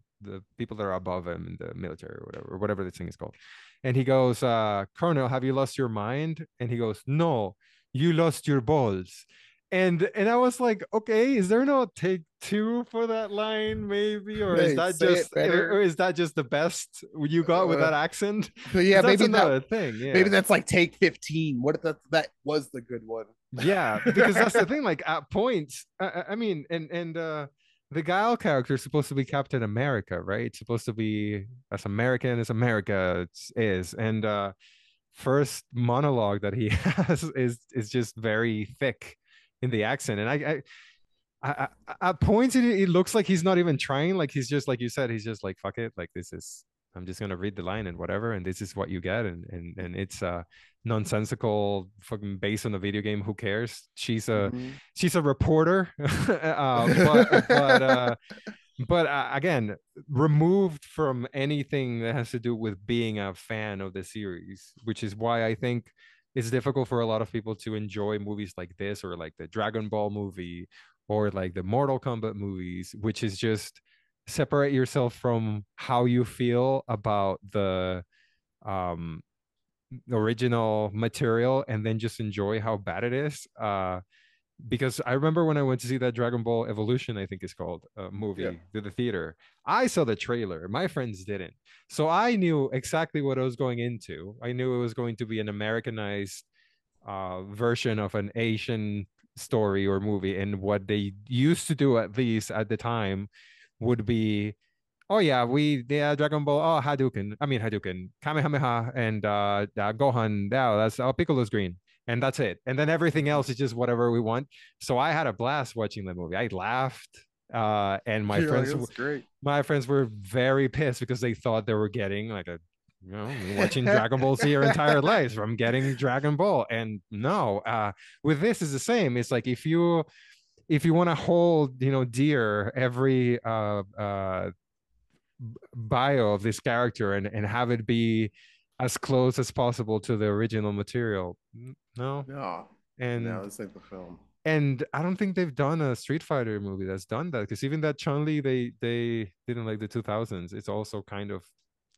people that are above him in the military or whatever this thing is called. And he goes, Colonel, have you lost your mind? And he goes, no, you lost your balls. And I was like, okay, is there no take two for that line, maybe, Hey, say it or better. is that just the best you got with Uh, that accent? so yeah, Because that's another thing, maybe yeah. that's like take 15. What if that was the good one? Yeah, because that's the thing. Like at points, I mean, and the Guile character is supposed to be Captain America, right? It's supposed to be as American as America is, and first monologue that he has is just very thick in the accent, and at points it looks like he's not even trying. Like he's just like you said, he's just like fuck it, like this is. I'm just gonna read the line and whatever, and this is what you get, and it's nonsensical fucking based on a video game. Who cares? Mhm. She's a reporter, but again, removed from anything that has to do with being a fan of the series, which is why I think it's difficult for a lot of people to enjoy movies like this or like the Dragon Ball movie or like the Mortal Kombat movies, which is just separate yourself from how you feel about um the original material and then just enjoy how bad it is. Because I remember when I went to see that Dragon Ball Evolution, I think it's called, Yeah. movie to the theater. I saw the trailer. My friends didn't, so I knew exactly what I was going into. I knew it was going to be an Americanized version of an Asian story or movie. And what they used to do, at least at the time, would be, oh yeah, Dragon Ball, oh Hadouken, I mean Hadouken, Kamehameha, and Gohan. Yeah, that's Piccolo's green, and that's it. And then everything else is just whatever we want. So I had a blast watching the movie. I laughed, and You're like, that's great. my friends were very pissed because they thought they were getting like a, watching Dragon Ball Z your entire lives from getting Dragon Ball. And no, with this is the same. It's like if you want to hold, dear every bio of this character and have it be as close as possible to the original material. No. No, no, And this ain't the film. I don't think they've done a Street Fighter movie that's done that, because even that Chun-Li, they didn't like the 2000s. It's also kind of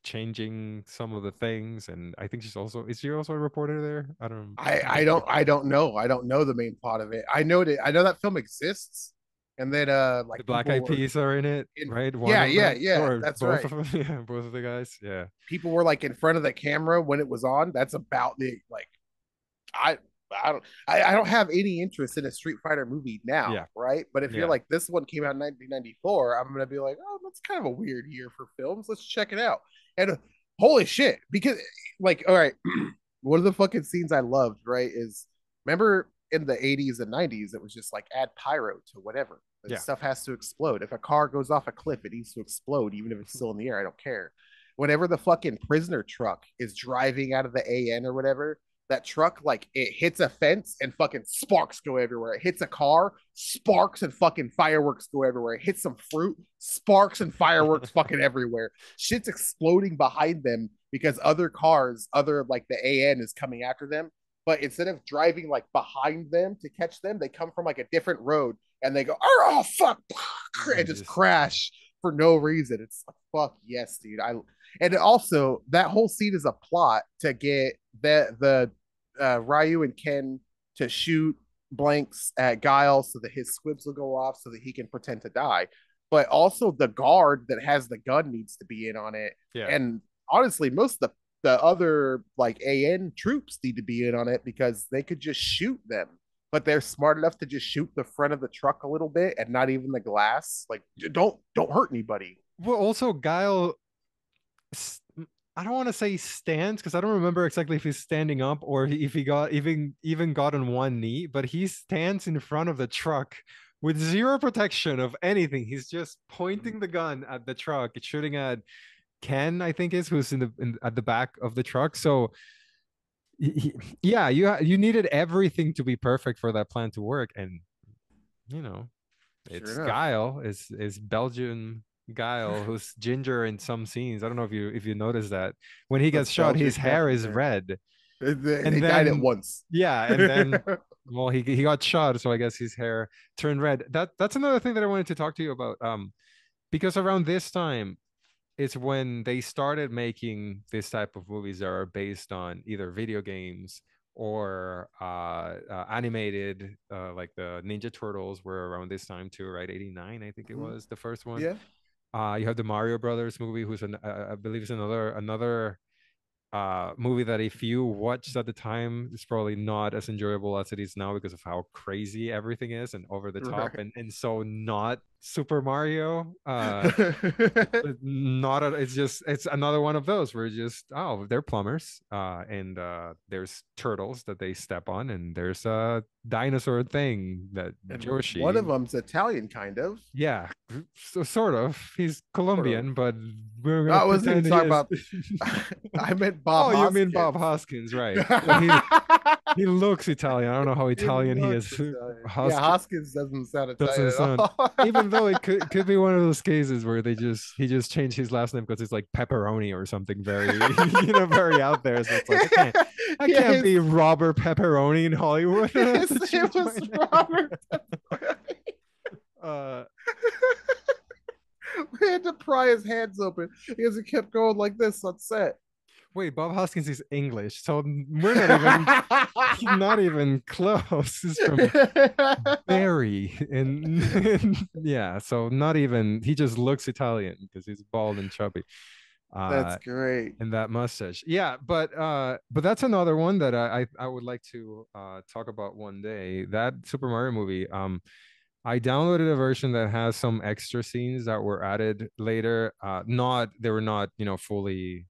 changing some of the things, and I think is she also a reporter there? I don't I don't know the main plot of it. I know that film exists, and then the like Black people Eyed were Peas are in it, in right? One yeah, of yeah, them yeah, or that's both right. of them? Yeah, both of the guys. Yeah, People were like in front of the camera when it was on. That's about the like I I don't have any interest in a Street Fighter movie now, yeah, right? But if you're yeah. like this one came out in 1994, I'm gonna be like, oh, that's kind of a weird year for films. Let's check it out. And holy shit, because like, all right, one of the fucking scenes I loved, right, is remember in the 80s and 90s, it was just like add pyro to whatever. The Yeah. stuff has to explode. If a car goes off a cliff, it needs to explode, even if it's still in the air. I don't care. Whenever the fucking prisoner truck is driving out of the AN or whatever, that truck like it hits a fence and fucking sparks go everywhere. It hits a car, sparks and fucking fireworks go everywhere. It hits some fruit, sparks and fireworks fucking everywhere. Shit's exploding behind them because other cars, other like the AN is coming after them. But instead of driving like behind them to catch them, they come from like a different road and they go, oh fuck, and And just just crash for no reason. It's like, fuck yes, dude. I and also that whole scene is a plot to get the Ryu and Ken to shoot blanks at Guile so that his squibs will go off so that he can pretend to die. But also the guard that has the gun needs to be in on it. yeah. And honestly, most of the other like AN troops need to be in on it because they could just shoot them. But they're smart enough to just shoot the front of the truck a little bit and not even the glass. Like don't hurt anybody. Well, also Guile, I don't want to say stands because I don't remember exactly if he's standing up or if he got even got on one knee, but he stands in front of the truck with zero protection of anything. He's just pointing the gun at the truck, shooting at Ken, I think is who's at the back of the truck. So yeah, you needed everything to be perfect for that plan to work, and you know Sure it's enough. Guile is Belgian Guile who's ginger in some scenes. I don't know if you notice that when he gets That's shot, his Belgian hair Captain is America. red, They and died at then once. yeah, and then well he got shot, so I guess his hair turned red. That's another thing that I wanted to talk to you about. Because around this time it's when they started making this type of movies that are based on either video games or animated, like the Ninja Turtles were around this time too, right? 89, I think it Mhm. was the first one. Yeah. You have the Mario Brothers movie, who's I believe is another movie that if you watched at the time, it's probably not as enjoyable as it is now because of how crazy everything is and over the top Right. and so not Super Mario. Not it's just it's another one of those where just oh they're plumbers, and there's turtles that they step on, and there's a dinosaur thing that And one Joshi, of them's Italian, kind of, yeah, so sort of, he's sort of. Colombian, but we're No, gonna I wasn't even pretend he talking is. about. I meant Bob Oh, you mean Bob Hoskins. Hoskins, right? Well, he looks Italian. I don't know how It Italian he looks is. Italian. Yeah, Hoskins Hoskins doesn't sound doesn't Italian at sound, all. even though it could be one of those cases where he just changed his last name because it's like pepperoni or something very very out there. So it's like I Yeah, can't be Robert Pepperoni in Hollywood. I have his to name change my was name. Robert. uh We had to pry his hands open because he kept going like this on set. Wait, Bob Hoskins is English, so we're not even close. He's from Barry, and yeah, so not even, he just looks Italian because he's bald and chubby. That's uh, great. and that mustache. Yeah, but that's another one that I would like to talk about one day. That Super Mario movie. I downloaded a version that has some extra scenes that were added later. Not they were not fully.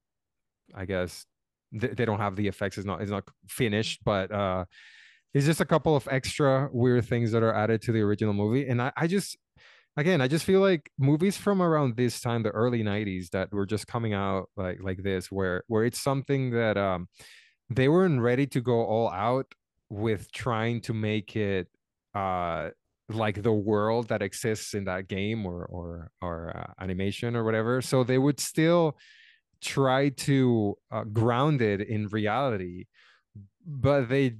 I guess they don't have the effects. It's not finished, but it's just a couple of extra weird things that are added to the original movie. And I just again, I just feel like movies from around this time, the early 90s, that were just coming out like this, where it's something that they weren't ready to go all out with trying to make it uh like the world that exists in that game or animation or whatever. So they would still try to ground it in reality, but they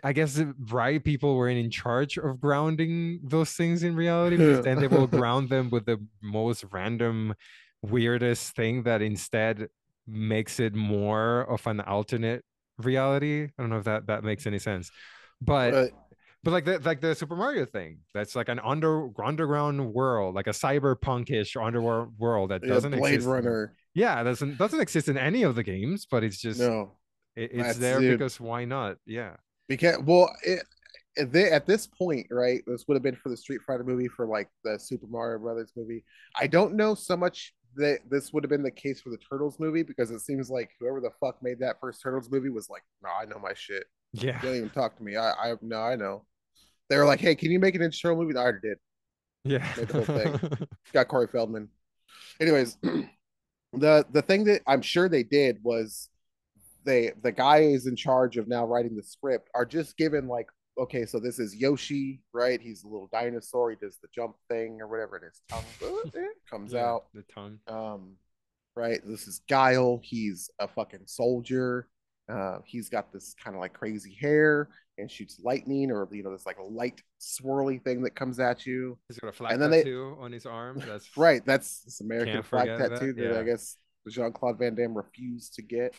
I guess the right people were in charge of grounding those things in reality, because then they will ground them with the most random, weirdest thing that instead makes it more of an alternate reality. I don't know if that makes any sense, but But like the Super Mario thing, that's like an underground world, like a cyberpunkish underworld world that yeah, doesn't Blade exist in, Runner. yeah, doesn't exist in any of the games, but it's just No, it's that's there it. because why not? Yeah. Because well, at this point, right? This would have been for the Street Fighter movie, for like the Super Mario Brothers movie. I don't know so much that this would have been the case for the Turtles movie, because it seems like whoever the fuck made that first Turtles movie was like, no, I know my shit. Yeah. You don't even talk to me. I no, I know. They were like, hey, can you make an internal movie? I already did. Yeah. Made the whole thing. Got Corey Feldman. Anyways, the thing that I'm sure they did was the guy is in charge of now writing the script are just given like, okay, so this is Yoshi, right? He's a little dinosaur. He does the jump thing or whatever, and his tongue comes Yeah, out. the tongue. Um, right. This is Guile. He's a fucking soldier. He's got this kind of like crazy hair and shoots lightning, or this like a light swirly thing that comes at you. He's got a flag And then they tattoo on his arm. That's right, that's this American can't flag forget that. tattoo that I Yeah. guess Jean Claude Van Damme refused to get.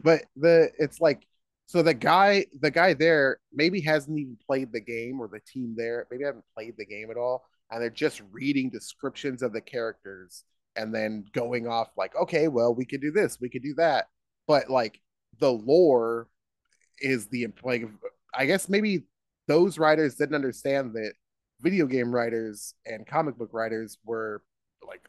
But it's like, so the guy there maybe hasn't even played the game, or the team there maybe haven't played the game at all, and they're just reading descriptions of the characters and then going off like, okay, well, we could do this, we could do that, but like the lore is the like, I guess maybe those writers didn't understand that video game writers and comic book writers were like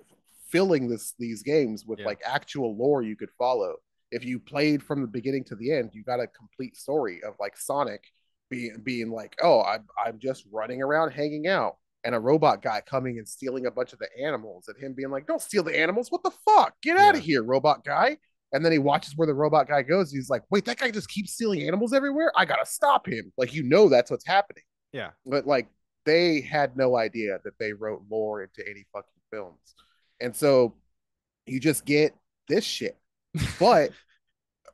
filling these games with Yeah. like actual lore you could follow. If you played from the beginning to the end, you got a complete story of like Sonic being like, oh, I'm just running around hanging out, and a robot guy coming and stealing a bunch of the animals, and him being like, don't steal the animals, what the fuck, get out of Yeah. here, robot guy. And then he watches where the robot guy goes. He's like, wait, that guy just keeps stealing animals everywhere. I gotta stop him. Like, that's what's happening. Yeah. But like, they had no idea that they wrote lore into any fucking films. And so you just get this shit. But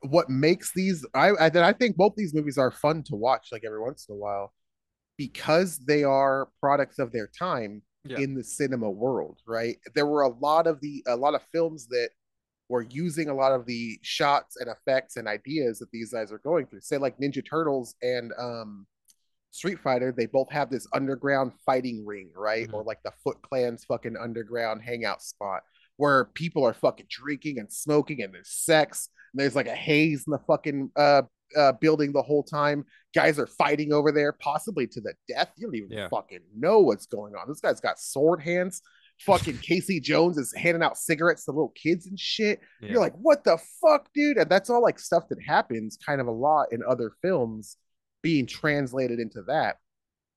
what makes these I think both these movies are fun to watch like every once in a while, because they are products of their time Yeah. in the cinema world, right? There were a lot of films that were using a lot of the shots and effects and ideas that these guys are going through. Say like Ninja Turtles and Street Fighter, they both have this underground fighting ring, right? Mhm. Or like the Foot Clan's fucking underground hangout spot where people are fucking drinking and smoking and there's sex. And there's like a haze in the fucking building the whole time. Guys are fighting over there, possibly to the death. You don't even Yeah. fucking know what's going on. This guy's got sword hands. Fucking Casey Jones is handing out cigarettes to little kids and shit. You're Yeah. like, what the fuck, dude? And that's all like stuff that happens kind of a lot in other films being translated into that,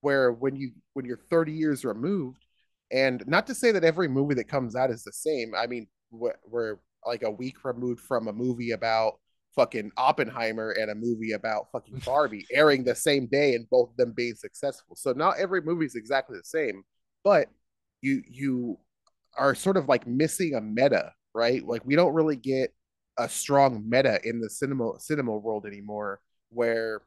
where when you're 30 years removed, and not to say that every movie that comes out is the same. I mean, we're like a week removed from a movie about fucking Oppenheimer and a movie about fucking Barbie airing the same day and both of them being successful. So not every movie is exactly the same, but you are sort of like missing a meta, right? Like we don't really get a strong meta in the cinema world anymore, where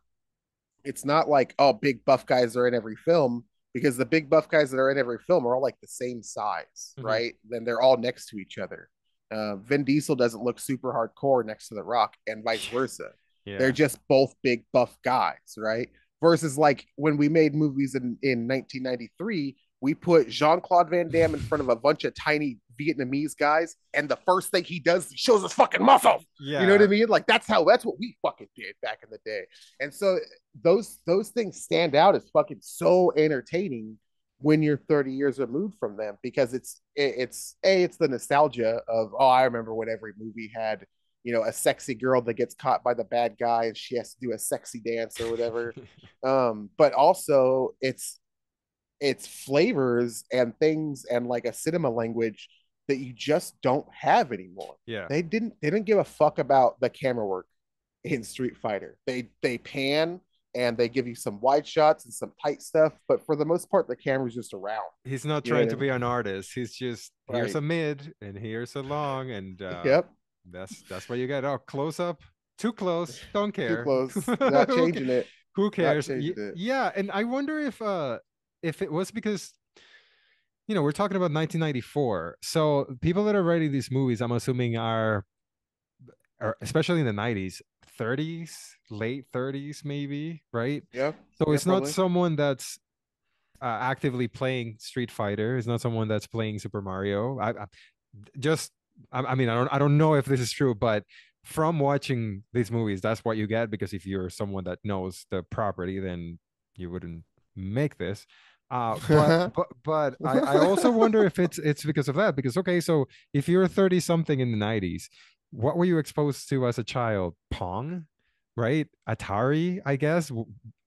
it's not like, oh, big buff guys are in every film, because the big buff guys that are in every film are all like the same size, Mhm. right? Then they're all next to each other. Vin Diesel doesn't look super hardcore next to The Rock, and vice versa. They're Yeah. just both big buff guys, right? Versus like when we made movies in 1993, we put Jean Claude Van Damme in front of a bunch of tiny Vietnamese guys, and the first thing he does, he shows his fucking muscles. You know what I Yeah, mean? Like that's what we fucking did back in the day. And so those things stand out as fucking so entertaining when you're 30 years removed from them, because it's the nostalgia of, oh, I remember when every movie had, a sexy girl that gets caught by the bad guy and she has to do a sexy dance or whatever. But also it's flavors and things and like a cinema language that you just don't have anymore. yeah. They didn't give a fuck about the camera work in Street Fighter. They pan and they give you some wide shots and some tight stuff, but for the most part, the camera's just around. He's not You know trying what I to be mean? an artist. He's just here's Right. a mid and here's a long, and Yep. that's what you get. Oh, close up, too close. Don't Too care. close. Not who, changing it. who Not cares? changing it. Yeah, and I wonder if it was because we're talking about 1994. So people that are writing these movies, I'm assuming are especially in the 90s, 30s, late 30s, maybe, right? Yeah. So Yeah, it's not probably. someone that's actively playing Street Fighter. It's not someone that's playing Super Mario. Just, I mean, I don't know if this is true, but from watching these movies, that's what you get. Because if you're someone that knows the property, then you wouldn't make this. But I also wonder if it's because of that. Because okay, so if you're 30 something in the 90s, what were you exposed to as a child? Pong, right? Atari, I guess.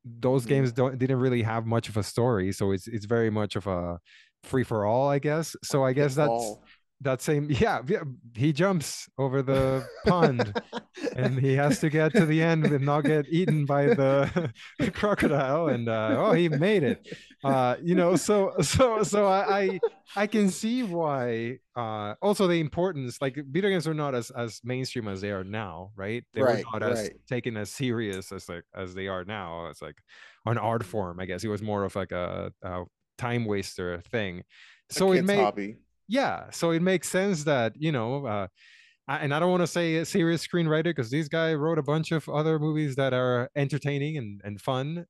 Those Mhm. games didn't really have much of a story, so it's very much of a free for all, I guess. So I guess that's Pitfall. that same yeah, yeah, he jumps over the pond and he has to get to the end and not get eaten by the crocodile, and oh, he made it. So I can see why, also the importance, like video games are not as mainstream as they are now, right? They were Right, not as right. taken as serious as they are now. It's like an art form, I guess. It was more of like a time waster thing. A So it kid's made hobby. Yeah, so it makes sense that and I don't want to say a serious screenwriter, because this guy wrote a bunch of other movies that are entertaining and fun.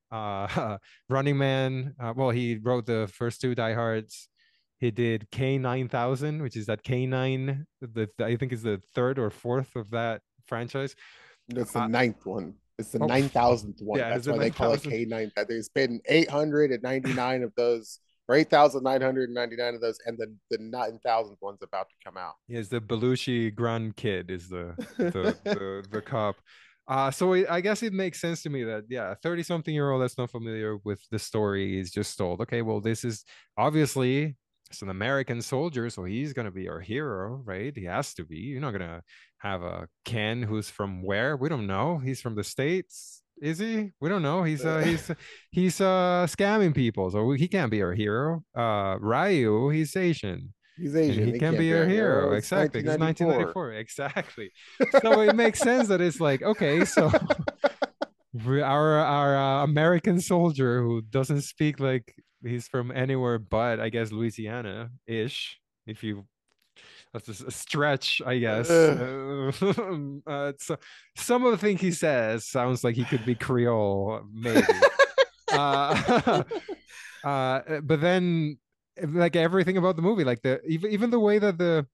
Running Man. Well, he wrote the first two Die Hards. He did K9000, which is that K9. I think is the third or fourth of that franchise. That's the Uh, ninth one. It's the oh, 9,000th one. yeah, it is That's the why they call it 9,000. K9. There's been 899 of those, or 8,999 of those, and the 9,000th one's about to come out. Yes, the Belushi Grand Kid is the cop. I guess it makes sense to me that, yeah, a 30 something year old that's not familiar with the story is just told, okay, well, this is obviously it's an American soldier, so he's gonna be our hero, right? He has to be. You're not gonna have a Ken who's from where? We don't know. He's from the States. Is he? We don't know. He's scamming people, so he can't be our hero. Ryu, he's Asian He's and Asian. he He can can't be be our our hero. hero. It's Exactly. Because 1994. 1994. Exactly. So it makes sense that it's like, okay, so our American soldier who doesn't speak like he's from anywhere but, I guess, Louisiana ish. If you That's just a stretch, I guess. So some of the things he says sounds like he could be Creole, maybe. Uh, but then, like everything about the movie, like even the way that the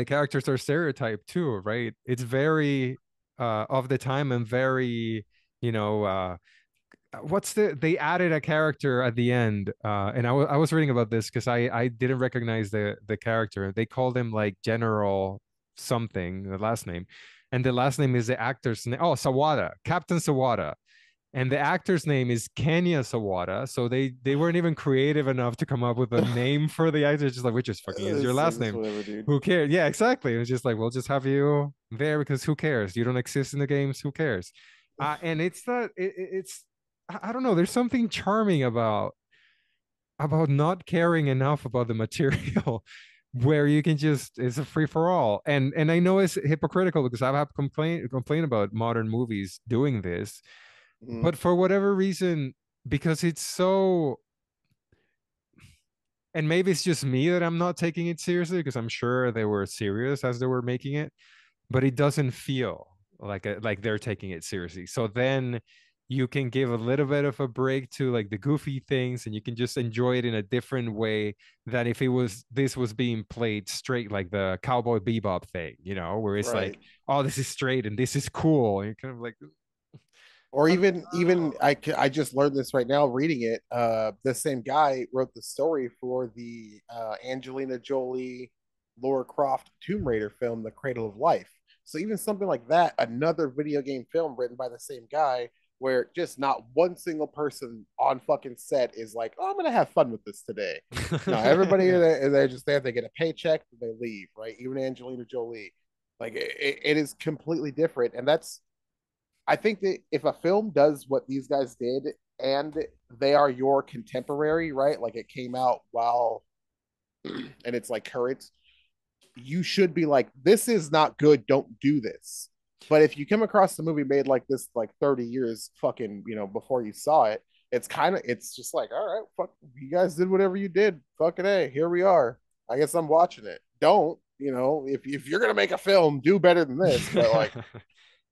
characters are stereotyped too, right? It's very of the time and very, you know, they added a character at the end, and I was reading about this because I didn't recognize the character. They called him like General something, the last name, and the last name is the actor's name. Oh, Sawada, Captain Sawada, and the actor's name is Kenya Sawada. So they weren't even creative enough to come up with a name for the actor. Just like, which is fucking is your It's like last this, name? whatever, dude. Who cares? Yeah, exactly. It was just like, we'll just have you there because who cares? You don't exist in the games. Who cares? And it's that it's I don't know. There's something charming about not caring enough about the material, where you can just it's a free for all. And I know it's hypocritical because I've had complain about modern movies doing this, Mhm. but for whatever reason, because it's so, and maybe it's just me that I'm not taking it seriously, because I'm sure they were serious as they were making it, but it doesn't feel like they're taking it seriously. So then you can give a little bit of a break to like the goofy things, and you can just enjoy it in a different way than if it was this was being played straight like the Cowboy Bebop thing, where it's like, Right. oh, this is straight and this is cool. And you're kind of like, Or oh, even no. I just learned this right now reading it. The same guy wrote the story for the Angelina Jolie, Laura Croft Tomb Raider film, The Cradle of Life. So even something like that, another video game film written by the same guy, where just not one single person on fucking set is like, oh, I'm gonna have fun with this today. No, everybody Yeah. they're just there. They get a paycheck, and they leave. Right? Even Angelina Jolie, like it is completely different, and that's I think that if a film does what these guys did and they are your contemporary, right? Like it came out while and it's like current, you should be like, this is not good. Don't do this. But if you come across a movie made like this, like 30 years fucking, before you saw it, it's just like, all right, fuck, you guys did whatever you did. Fucking A, here we are. I guess I'm watching it. Don't, if you're going to make a film, do better than this. But like,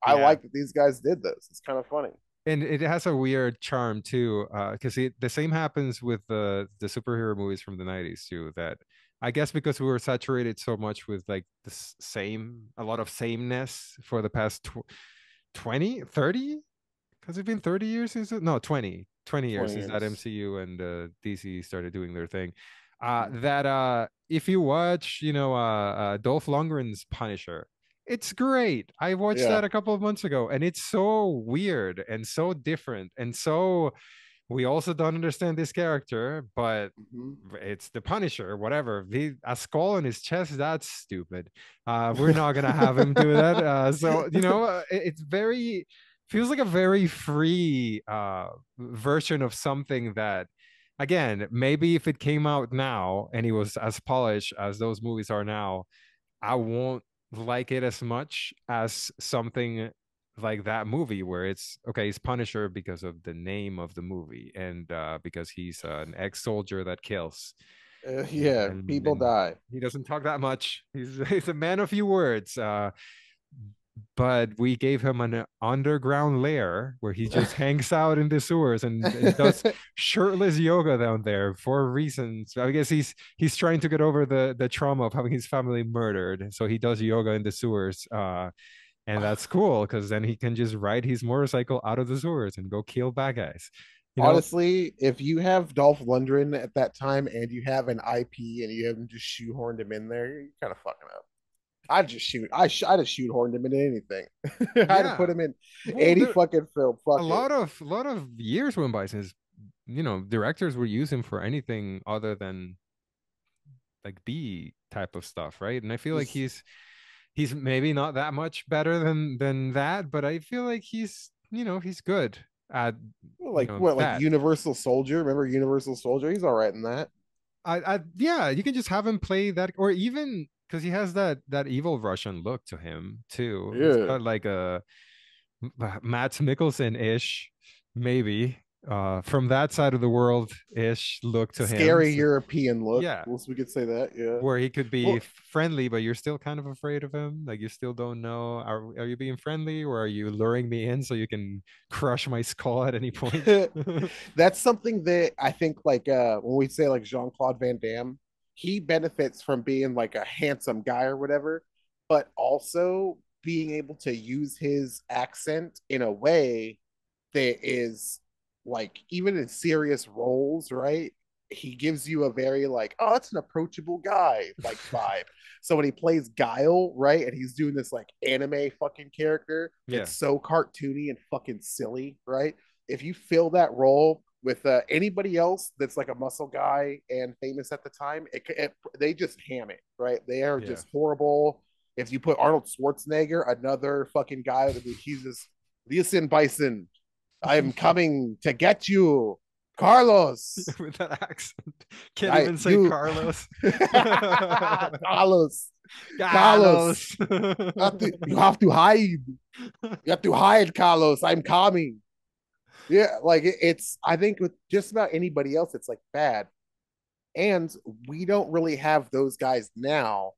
I Yeah. like that these guys did this. It's kind of funny. And it has a weird charm too, because the same happens with the superhero movies from the 90s too. That I guess because we were saturated so much with like a lot of sameness for the past 20, 30, has it been 30 years since no 20 years 20 since that years. MCU and DC started doing their thing. Mhm. That if you watch, Dolph Lundgren's Punisher, it's great. I watched Yeah. that a couple of months ago, and it's so weird and so different, and so we also don't understand this character, but Mhm. it's the Punisher, whatever. A skull on his chest, that's stupid. We're not gonna have him do that. So it's very feels like a very free version of something that, again, maybe if it came out now and it was as polished as those movies are now, I won't like it as much as something like that movie where it's okay, he's Punisher because of the name of the movie and because he's an ex-soldier that kills Yeah, people and die. he doesn't talk that much. He's a man of few words. But we gave him an underground lair where he just hangs out in the sewers and does shirtless yoga down there for reasons. I guess he's trying to get over the trauma of having his family murdered. So he does yoga in the sewers. And that's cool because then he can just ride his motorcycle out of the sewers and go kill bad guys. You know, Honestly, if you have Dolph Lundgren at that time and you have an IP and you haven't just shoehorned him in there, you're kind of fucking up. I'd have shoehorned him into anything. I'd have put yeah. him in Well, any there fucking film. a Fuck it. lot of years went by since directors would use him for anything other than like B type of stuff, right? And I feel like Just he's maybe not that much better than that, but I feel like he's good at like what, like that. Universal Soldier? Remember Universal Soldier? He's all right in that. Yeah, you can just have him play that, or even because he has that evil Russian look to him too. He's Yeah. got like a Matt Mikkelsen ish, maybe from that side of the world ish look to him. Scary So, European look. yeah, We could say that. Yeah. where he could be Well, friendly, but you're still kind of afraid of him. Like you still don't know, are you being friendly or are you luring me in so you can crush my skull at any point? that's something that I think like when we say like Jean-Claude Van Damme, he benefits from being like a handsome guy or whatever, but also being able to use his accent in a way that is like even in serious roles, right? He gives you a very like, oh, that's an approachable guy like vibe. So when he plays Guile, right, and he's doing this like anime fucking character Yeah, that's so cartoony and fucking silly, right? If you fill that role with anybody else that's like a muscle guy and famous at the time, they just ham it, right? They are yeah. just horrible. If you put Arnold Schwarzenegger, another fucking guy, he's just listen, Bison, I'm coming to get you, Carlos. With that accent, can't I even say you, Carlos. Carlos, Carlos. Carlos. You have to hide. You have to hide, Carlos. I'm coming. Yeah, like it's. I think with just about anybody else, it's like bad, and we don't really have those guys now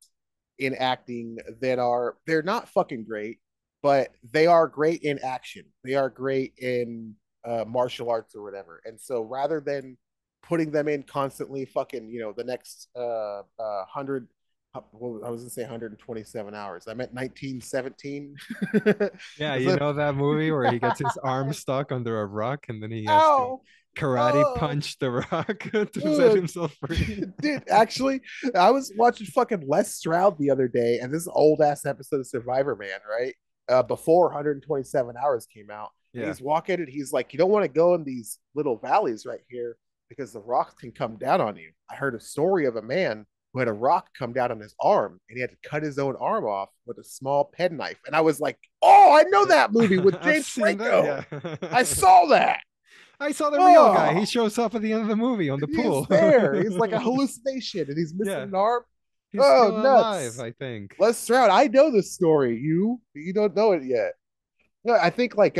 in acting that they're not fucking great, but they are great in action. They are great in martial arts or whatever. And so rather than putting them in constantly, fucking, the next 100, I was gonna say 127 hours. I meant 1917. Yeah, It's you like, know that movie where he gets his arm stuck under a rock and then he has to ow, karate oh, punch the rock to set uh, himself free. dude. Actually, I was watching fucking Les Stroud the other day, and this old ass episode of Survivor Man, right? Before 127 hours came out, and Yeah. he's walking, and he's like, "You don't want to go in these little valleys right here because the rocks can come down on you." I heard a story of a man who had a rock come down on his arm, and he had to cut his own arm off with a small penknife. And I was like, "Oh, I know Yeah. that movie with I've James seen that. Franco. Yeah. I saw that. I saw the real guy. He Oh, shows up at the end of the movie on the he's pool. there. He's like a hallucination, and he's missing Yeah. an arm. He's Oh, still alive, nuts. I think. Les Stroud, I know this story. You don't know it yet. No, I think like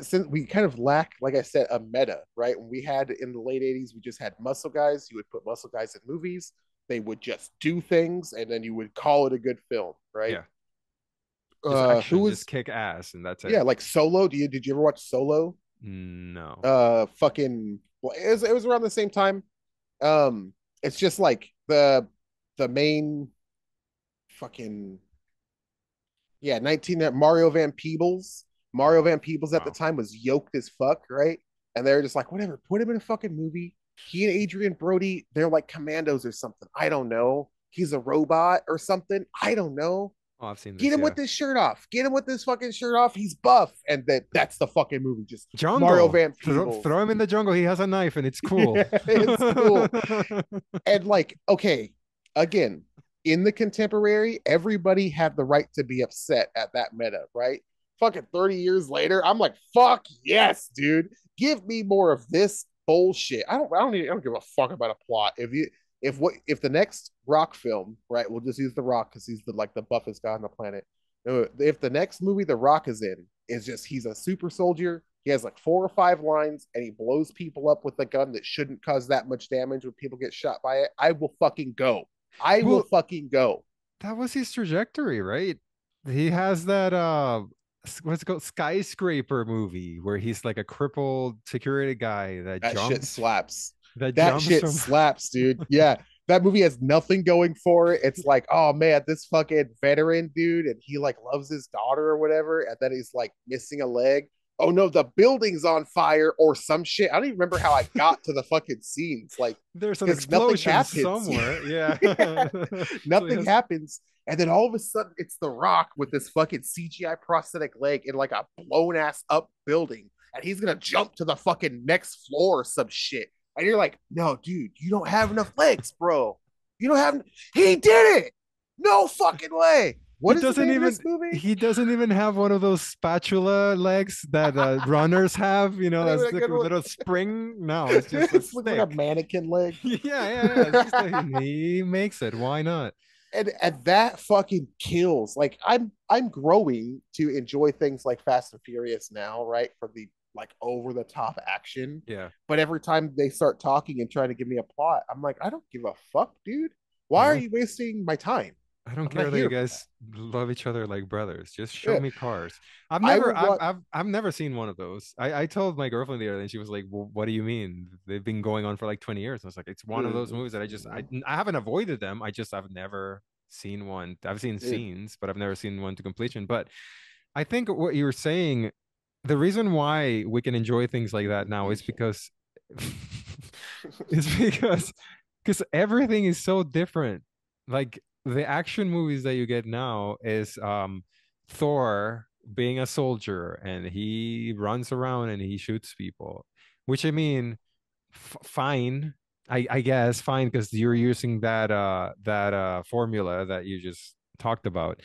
since we kind of lack, like I said, a meta, right? When we had in the late 80s, we just had muscle guys. You would put muscle guys in movies, they would just do things, and then you would call it a good film, right? Yeah. Just action, Who just was kick ass, and that's yeah, it. like Solo? Did you ever watch Solo? No. Fucking well, it was around the same time. It's just like the main fucking yeah, 19 Mario Van Peebles. Mario Van Peebles at the Wow. time was yoked as fuck, right? And they're just like, whatever, put him in a fucking movie. He and Adrian Brody, they're like commandos or something. I don't know. He's a robot or something. I don't know. Oh, I've seen Get this, him yeah. with this shirt off. Get him with this fucking shirt off. He's buff. And that's the fucking movie. Just Mario Jungle. Van Peebles. Throw him in the jungle. He has a knife and it's cool. Yeah, it's cool. And like, okay, again, in the contemporary, everybody had the right to be upset at that meta, right? Fucking 30 years later, I'm like, fuck yes, dude. Give me more of this bullshit. I don't give a fuck about a plot. If the next Rock film, right? We'll just use the Rock because he's the buffest guy on the planet. If the next movie the Rock is in is just he's a super soldier, he has like 4 or 5 lines, and he blows people up with a gun that shouldn't cause that much damage when people get shot by it, I will fucking go. I will Well, fucking go. that was his trajectory, right? He has that what's it called, skyscraper movie where he's like a crippled security guy That shit slaps. that That jumps shit from slaps, dude. Yeah. That movie has nothing going for it. It's like, oh man, this fucking veteran dude, and he like loves his daughter or whatever, and then he's like missing a leg. Oh no, the building's on fire or some shit. I don't even remember how I got to the fucking scenes. Like, there's an because nothing explosion happens. somewhere. Yeah. Yeah. So he Nothing has happens. And then all of a sudden, it's The Rock with this fucking CGI prosthetic leg in like a blown ass up building. And he's going to jump to the fucking next floor or some shit. And you're like, no, dude, you don't have enough legs, bro. You don't have. He did it. No fucking way. he What is the doesn't name of even this movie? he doesn't even have one of those spatula legs that runners have, Not even that's a like good a one. little spring. No, it's just a It looks like a stick. mannequin leg. Yeah, yeah, yeah. It's just he makes it. Why not? And that fucking kills. Like I'm growing to enjoy things like Fast and Furious now, right? For the like over the top action. Yeah. But every time they start talking and trying to give me a plot, I'm like, I don't give a fuck, dude. Why are No, you wasting my time? I don't I'm not care that you here for guys love each other like brothers. Just show that. Yeah, me cars. I will watch. I've never seen one of those. I told my girlfriend the other day, and she was like, well, "What do you mean? They've been going on for like 20 years." I was like, "It's one of those movies that I haven't avoided them. I've never seen one. I've seen Dude, scenes, but I've never seen one to completion." But I think what you were saying, the reason why we can enjoy things like that now is because it's because everything is so different. Like the action movies that you get now is Thor being a soldier and he runs around and he shoots people, which I mean, fine. I guess fine because you're using that formula that you just talked about,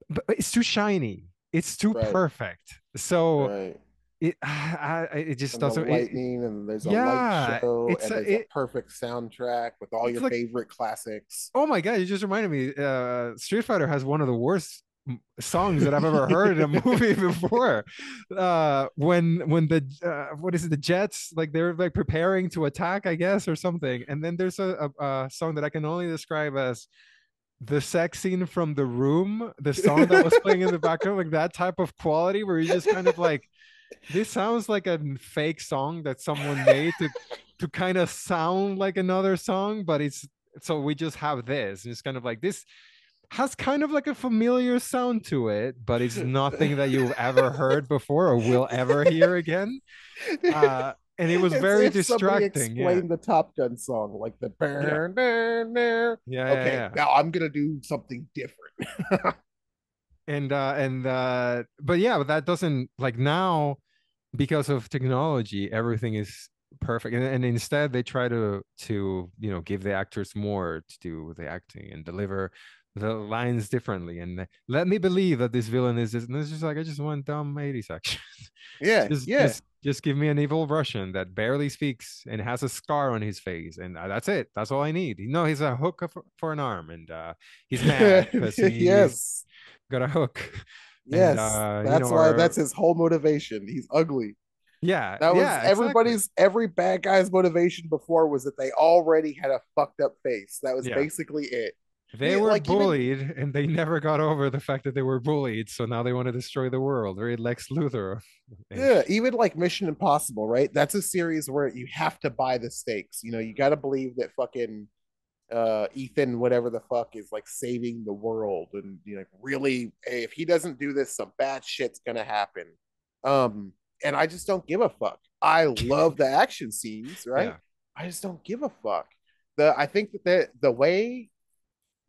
but it's too shiny. It's too right, perfect. So right. it just And the doesn't. lightning, and there's a light Yeah, show, and there's a perfect soundtrack with all it's your like, favorite classics. oh my God, you just reminded me. Street Fighter has one of the worst songs that I've ever heard in a movie before. When the what is it, the Jets, like they're like preparing to attack, I guess, or something, and then there's a song that I can only describe as the sex scene from The Room, the song that was playing in the background, like that type of quality where you just kind of like this sounds like a fake song that someone made to kind of sound like another song, but it's so we just have this. And it's kind of like this has kind of like a familiar sound to it, but it's nothing that you've ever heard before or will ever hear again. And it was It's very if somebody distracting. Yeah. explained the Top Gun song, like the Yeah. burn, burn, burn. Yeah. Yeah. Okay, Yeah. now I'm gonna do something different. But yeah, but that doesn't like now because of technology, everything is perfect. And instead they try to, give the actors more to do the acting and deliver the lines differently. And let me believe that this villain is this, and it's just like I just want dumb 80s action. Yeah, just yeah. just just give me an evil Russian that barely speaks and has a scar on his face, and that's it. That's all I need. He's a hook for an arm, and he's mad because he's Yes, got a hook. And yes. That's why that's his whole motivation. He's ugly. yeah, That was yeah, exactly. every bad guy's motivation before was that they already had a fucked up face. That was Yeah. basically it. They were Like even bullied and they never got over the fact that they were bullied. So now they want to destroy the world. Very Lex Luthor yeah, ish. even like Mission Impossible, right? That's a series where you have to buy the stakes. You know, you got to believe that fucking Ethan, whatever the fuck, is like saving the world, and like really, hey, if he doesn't do this, some bad shit's gonna happen. Um, and I just don't give a fuck. I love the action scenes, right? Yeah. I just don't give a fuck. I think that the way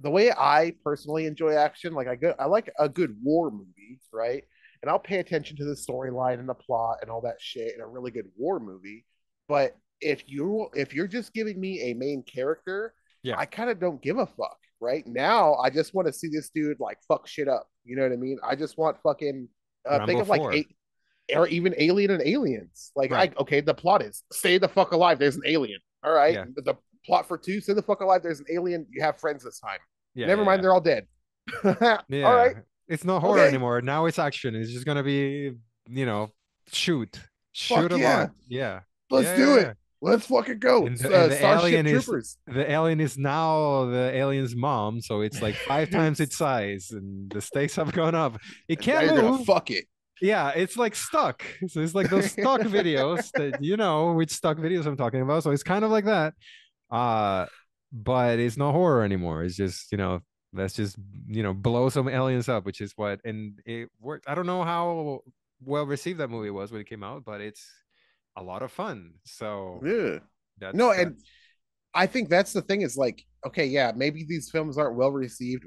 I personally enjoy action, like I like a good war movie, right? And I'll pay attention to the storyline and the plot and all that shit in a really good war movie. But if you're just giving me a main character, Yeah. I kind of don't give a fuck. Right now, I just want to see this dude like fuck shit up. You know what I mean? I just want fucking think Rambo of like 4. eight or even Alien and Aliens. Like Right. okay, the plot is stay the fuck alive. There's an alien. All right, Yeah. the plot for two, stay the fuck alive. There's an alien. You have friends this time. Yeah. Never Yeah. mind, Yeah. they're all dead. All Yeah. right, It's not horror okay, anymore. Now it's action. It's just gonna be, you know, shoot. Shoot fuck a lot. yeah, Yeah. let's Yeah. do Yeah. it. Yeah. Let's fucking go. And Starship Troopers. the alien is now the alien's mom, so it's like five times its And size, and the stakes have gone up. It now can't you're gonna move. fuck it. Yeah, it's like stuck. So it's like those stock videos that you know which stock videos I'm talking about. So it's kind of like that. Uh, but it's not horror anymore. It's just, let's just, blow some aliens up, which is what, and it worked. I don't know how well received that movie was when it came out, but it's a lot of fun. So Yeah. No, and that's I think that's the thing is like, okay, yeah, maybe these films aren't well received.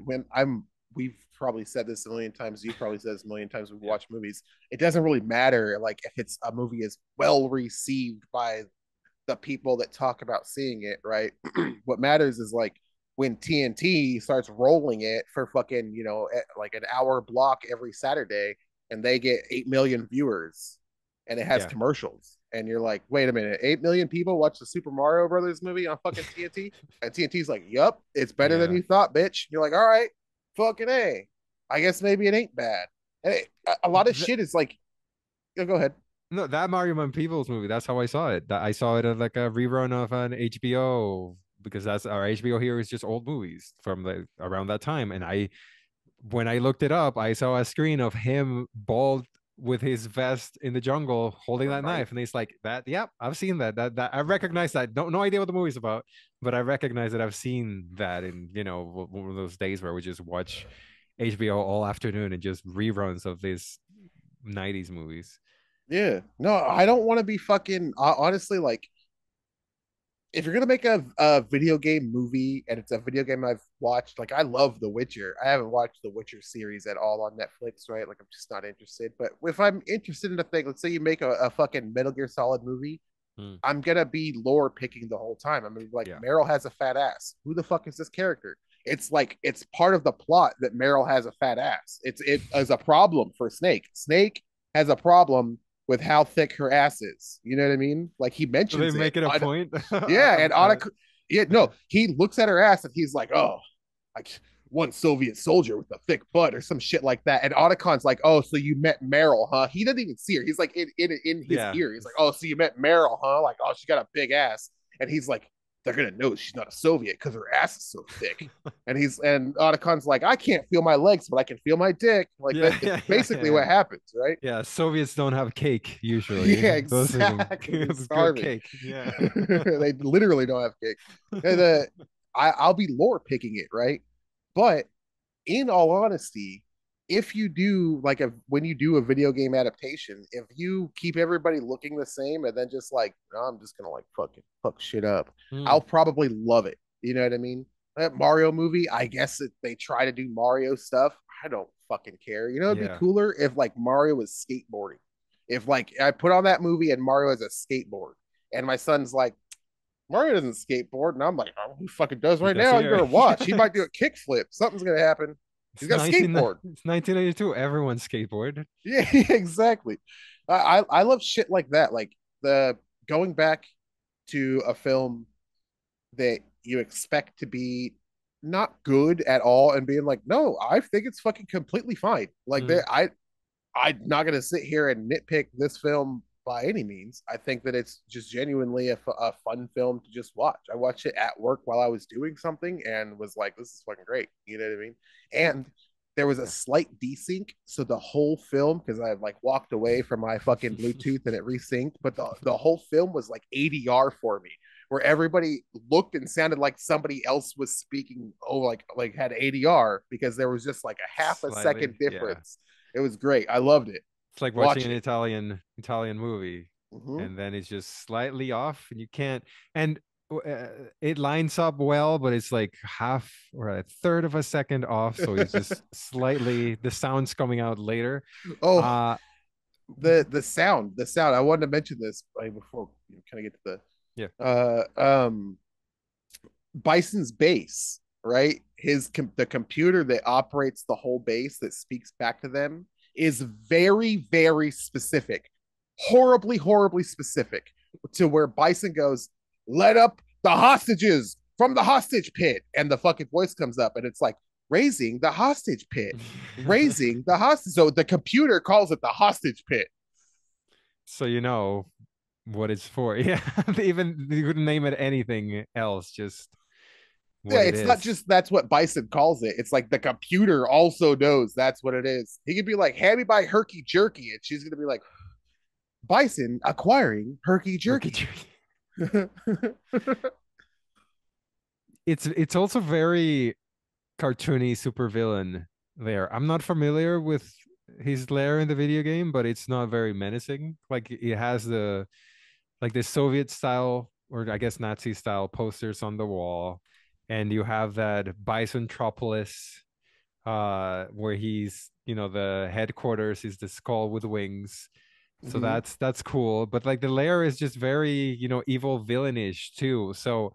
We've probably said this a million times. You've probably said this a million times. We've yeah, watched movies. It doesn't really matter, like if it's a movie is well received by the people that talk about seeing it, right? What matters is like when TNT starts rolling it for fucking, like an hour block every Saturday and they get 8 million viewers and it has yeah, commercials. And you're like, wait a minute, 8 million people watch the Super Mario Brothers movie on fucking TNT? And TNT's like, yup, it's better than yeah. you thought, bitch. You're like, all right, fucking A. I guess maybe it ain't bad. And a lot of Th- shit is like, go ahead. no, that Mario and Peoples movie. That's how I saw it. I saw it as like a rerun of an HBO because that's our HBO here is just old movies from around that time, and when I looked it up, I saw a screen of him bald with his vest in the jungle holding that Right. knife. And he's like, that, yep, I've seen that. That I recognize that. No idea what the movie's about, but I recognize that I've seen that in, one of those days where we just watch HBO all afternoon and just reruns of these 90s movies. Yeah. No, I don't want to be fucking honestly like if you're gonna make a video game movie and it's a video game I've watched, like I love The Witcher. I haven't watched the Witcher series at all on Netflix, right? Like I'm just not interested. But if I'm interested in a thing, let's say you make a fucking Metal Gear Solid movie, Hmm. I'm gonna be lore picking the whole time. I mean, like Yeah. Meryl has a fat ass. Who the fuck is this character? It's like it's part of the plot that Meryl has a fat ass. It is a problem for Snake. Snake has a problem with how thick her ass is. You know what I mean? Like he So they mentions it. make it a point. Yeah, and Anna, yeah, no, he looks at her ass and he's like, oh, like one Soviet soldier with a thick butt or some shit like that. And Otacon's like, oh, so you met Meryl, huh? He doesn't even see her. He's like in his yeah. ear. He's like, oh, so you met Meryl, huh? Like, oh, she got a big ass. And he's like, they're gonna know she's not a Soviet because her ass is so thick. And Otacon's like, I can't feel my legs, but I can feel my dick. Like Yeah, that. It's yeah, yeah, yeah, basically yeah. what happens, right? Yeah, Soviets don't have cake usually. Yeah, Those are exactly. good Starving. cake. Yeah. They literally don't have cake. I'll be lore picking it, right? But in all honesty, if you do like a when you do a video game adaptation, if you keep everybody looking the same and then just like, oh, I'm just gonna like fucking fuck shit up, Hmm. I'll probably love it. You know what I mean? That Mario movie, I guess if they try to do Mario stuff, I don't fucking care. You know, it'd be Yeah. cooler if like Mario was skateboarding. If like I put on that movie and Mario has a skateboard, and my son's like, Mario doesn't skateboard, and I'm like, oh, he fucking does He right does now. You here. better watch. He might do a kickflip. Something's gonna happen. He's got a skateboard. It's 1992. Everyone skateboarded. Yeah, exactly. I love shit like that. Like the going back to a film that you expect to be not good at all and being like, no, I think it's fucking completely fine. Like Mm, that, I'm not going to sit here and nitpick this film by any means. I think that it's just genuinely a fun film to just watch. I watched it at work while I was doing something and was like, this is fucking great. You know what I mean? And there was a yeah. slight desync. So the whole film, because I like walked away from my fucking Bluetooth and it resynced, but the whole film was like ADR for me, where everybody looked and sounded like somebody else was speaking. Oh, like had ADR because there was just like a half a Slightly. second Yeah. difference. It was great. I loved it. It's like watching Watch an it. Italian movie, Mm-hmm. and then it's just slightly off, and you can't. And it lines up well, but it's like half or a third of a second off, so it's just slightly the sound's coming out later. Oh, Uh, the sound. I wanted to mention this before you kind of get to yeah. the Bison's base, right? The computer that operates the whole base that speaks back to them is very, very specific, horribly, horribly specific to where Bison goes, "Let up the hostages from the hostage pit," and the fucking voice comes up, and it's like raising the hostage pit, raising the hostage. So the computer calls it the hostage pit. So you know what it's for. Yeah. Even you couldn't name it anything else, just Yeah, what it it's not is. just that's what Bison calls it. It's like the computer also knows that's what it is. He could be like, hand me my herky jerky, and she's gonna be like, Bison acquiring herky Herky jerky. jerky. It's also very cartoony supervillain there. I'm not familiar with his lair in the video game, but it's not very menacing. Like it has the like the Soviet style or I guess Nazi style posters on the wall, and you have that Bisontropolis where he's the headquarters is the skull with wings. So Mm-hmm. that's cool. But like the lair is just very, evil villainish too. So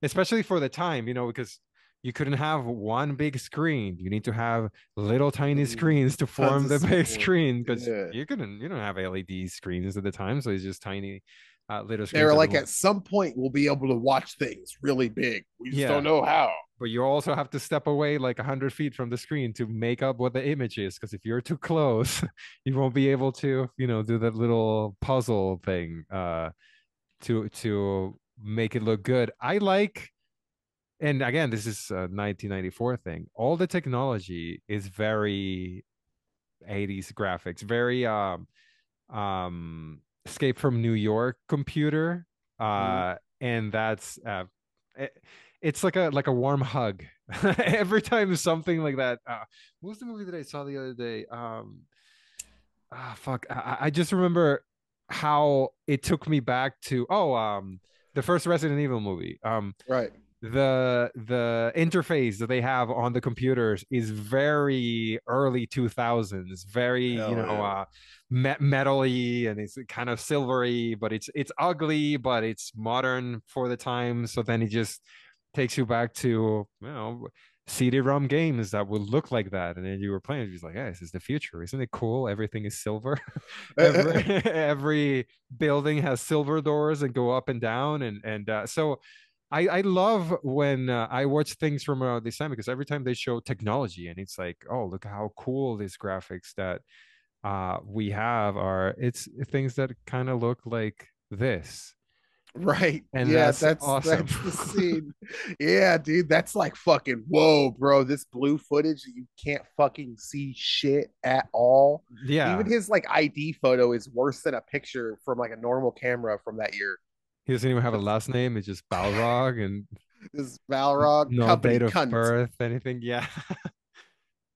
especially for the time, because you couldn't have one big screen. You need to have little tiny screens to Tons form of the big support. screen because Yeah. you don't have LED screens at the time, so it's just tiny little They're screens like, everywhere. at some point, we'll be able to watch things really big. We just don't Yeah, know how. but you also have to step away like 100 feet from the screen to make up what the image is. Because if you're too close, you won't be able to, do that little puzzle thing to make it look good. I like and again, this is a 1994 thing. All the technology is very 80s graphics, very Escape from New York computer. Mm-hmm. And that's it, it's like a warm hug. Every time something like that. What was the movie that I saw the other day? Fuck. I just remember how it took me back to the first Resident Evil movie. Right. The interface that they have on the computers is very early 2000s, very Hell yeah. metally, and it's kind of silvery, but it's ugly, but it's modern for the time. So then it just takes you back to CD-ROM games that would look like that, and then you were playing, you're like, yeah, this is the future, isn't it cool? Everything is silver. every every building has silver doors and go up and down, and so I love when I watch things from this time because every time they show technology and it's like, oh, look how cool these graphics that we have are. It's things that kind of look like this. Right. And Yeah, that's that's awesome. that's the scene. Yeah, dude, that's like fucking whoa, bro. This blue footage that you can't fucking see shit at all. Even Yeah, his like ID photo is worse than a picture from like a normal camera from that year. he doesn't even have a That's last name. It's just Balrog and this Balrog no company date of cunt. birth, anything. Yeah.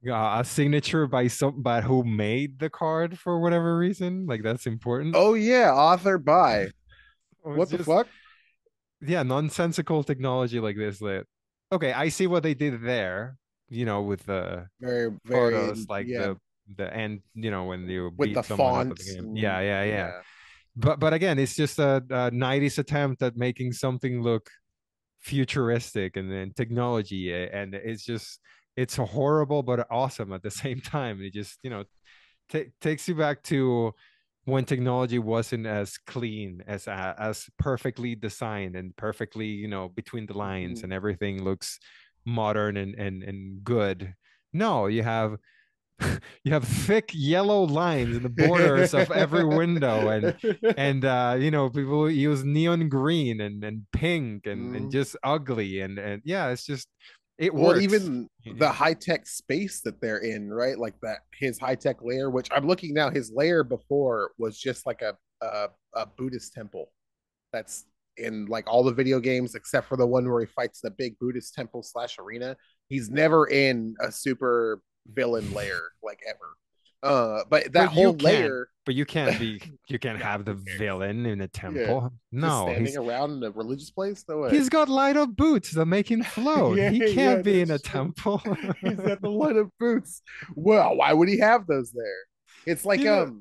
A signature by some by who made the card for whatever reason. Like that's important. Oh yeah, author by. Or it's What the just fuck? yeah, nonsensical technology like this that okay, I see what they did there, with the Very, photos very like yeah, the end, when you with the beat someone up at the fonts game. and Yeah, yeah, yeah. yeah. But again, it's just a 90s attempt at making something look futuristic and then technology and it's horrible but awesome at the same time. It just, takes you back to when technology wasn't as clean as perfectly designed and perfectly between the lines Mhm. and everything looks modern and good. No, you have thick yellow lines in the borders of every window and people use neon green and pink and Mm. just ugly and yeah, it's just it Well, works. even the high tech space that they're in, right? Like that his high tech lair, which I'm looking now, his lair before was just like a Buddhist temple. That's in like all the video games except for the one where he fights the big Buddhist temple slash arena. He's never in a super villain lair like ever. But that But you whole can't. layer, But you can't nah, have the who cares? villain in a Yeah, temple. just No, standing he's around in a religious place. No way. he's got light up boots that make him float. Yeah, He yeah, can't be no in a shit. temple. He's at the light of boots. Well, why would he have those there? It's like You know,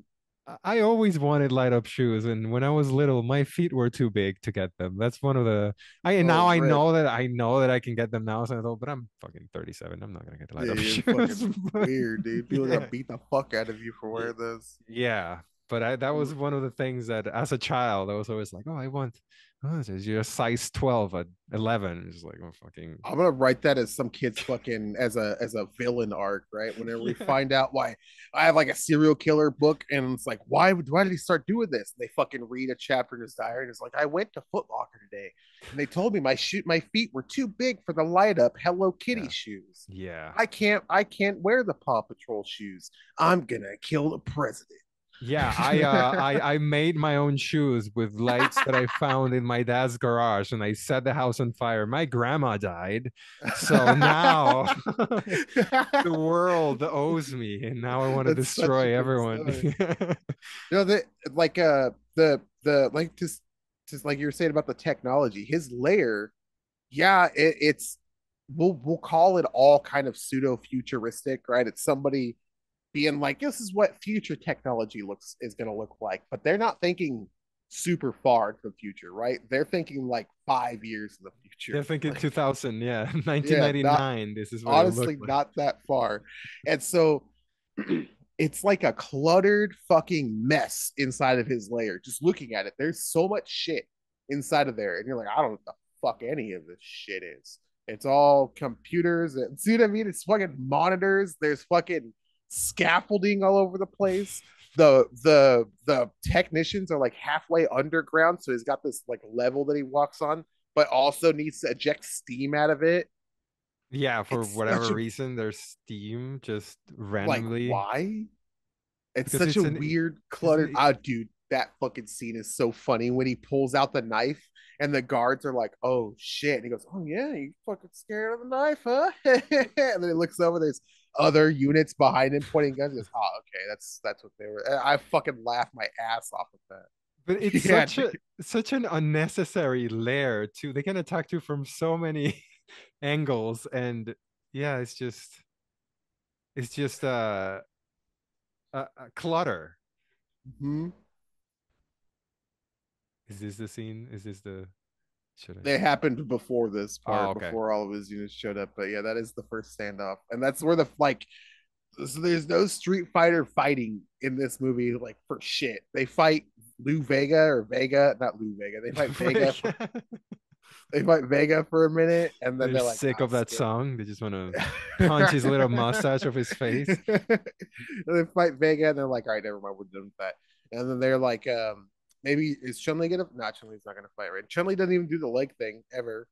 I always wanted light up shoes, and when I was little, my feet were too big to get them. That's one of the I oh now rip. I know that I can get them now. So I thought, but I'm fucking 37. I'm not gonna get light Yeah, up you're shoes. fucking But, weird, dude. People are gonna yeah, beat the fuck out of you for Y- wearing those. yeah. But that was one of the things that, as a child, I was always like, oh, I want. Oh, you're a size 12 at 11. It's like, oh, fucking. I'm gonna write that as some kid's fucking as a villain arc, right? Whenever we Yeah. find out why I have like a serial killer book, and it's like, why did he start doing this? And they fucking read a chapter in his diary, and it's like, I went to Foot Locker today, and they told me my feet were too big for the light up Hello Kitty Yeah. shoes. Yeah. I can't wear the Paw Patrol shoes. I'm gonna kill the president. Yeah, I made my own shoes with lights that I found in my dad's garage and I set the house on fire. My grandma died. So now the world owes me and now I want to That's such a destroy good everyone. story. The like the like just like you were saying about the technology, his layer, yeah, it's we'll call it all kind of pseudo futuristic, right? It's somebody being like, this is what future technology looks is going to look like, but they're not thinking super far into the future, right? They're thinking like 5 years in the They're future, thinking like 2000, yeah, yeah, not 1999. This is what it'll look honestly like. not that far. And so it's like a cluttered fucking mess inside of his lair. Just looking at it, there's so much shit inside of there, and you're like, I don't know what the fuck any of this shit is. It's all computers. And, see what I mean? It's fucking monitors. There's fucking scaffolding all over the place. The technicians are like halfway underground, so he's got this like level that he walks on, but also needs to eject steam out of it. Yeah, for It's whatever such a reason, there's Steam just like randomly why? It's because such a weird, cluttered. it, Ah, dude, that fucking scene is so funny when he pulls out the knife and the guards are like, "Oh shit!" And he goes, "Oh yeah, you fucking scared of the knife, huh?" And then he looks over. There's other units behind him pointing guns. He goes, "Oh, okay, that's what they were." And I fucking laughed my ass off of but that. it's Yeah, such an unnecessary layer too. They can attack you from so many angles, and yeah, it's just a clutter. hmm Is this the scene? Is this the should I? it happened before this Oh, part, okay. before all of his units showed up. But yeah, that is the first standoff, and that's where the like so there's no Street Fighter fighting in this movie, like for shit. They fight Lou Vega or Vega, not Lou Vega. They fight Vega for a minute, and then They're they're like, sick nah, of that skip. song. They just want to punch his little mustache off his face. They fight Vega, and they're like, all right, never mind, we're done with that. And then they're like, maybe is Chun Li gonna? Not Chun Li's not gonna fight, right? Chun Li doesn't even do the leg thing ever,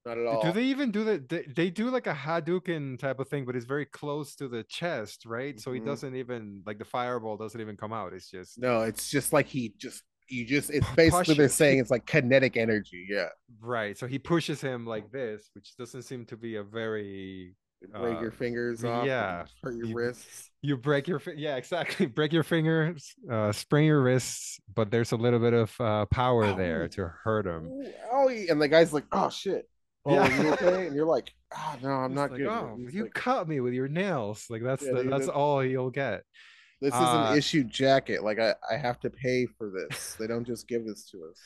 not at Do all. they even do that? They do like a Hadouken type of thing, but it's very close to the chest, right? So he Hmm. doesn't even like the fireball doesn't even come out. It's just No, it's just like he just you just. It's basically they're pushes. saying it's like kinetic energy. Yeah, Right. So he pushes him like this, which doesn't seem to be a very break uh your fingers off and yeah. hurt your You wrists. you break your yeah, exactly. Break your fingers, sprain your wrists, but there's a little bit of power there Ow, to hurt him. ow, owie. And the guy's like, "Oh shit, oh, Yeah. are you okay?" And you're like, "Ah, no, I'm It's not like, good." And oh, he's you like, cut me with your nails. Like "Yeah, dude, that's all he'll get. this is an Uh issued jacket. Like I have to pay for this. They don't just give this to us."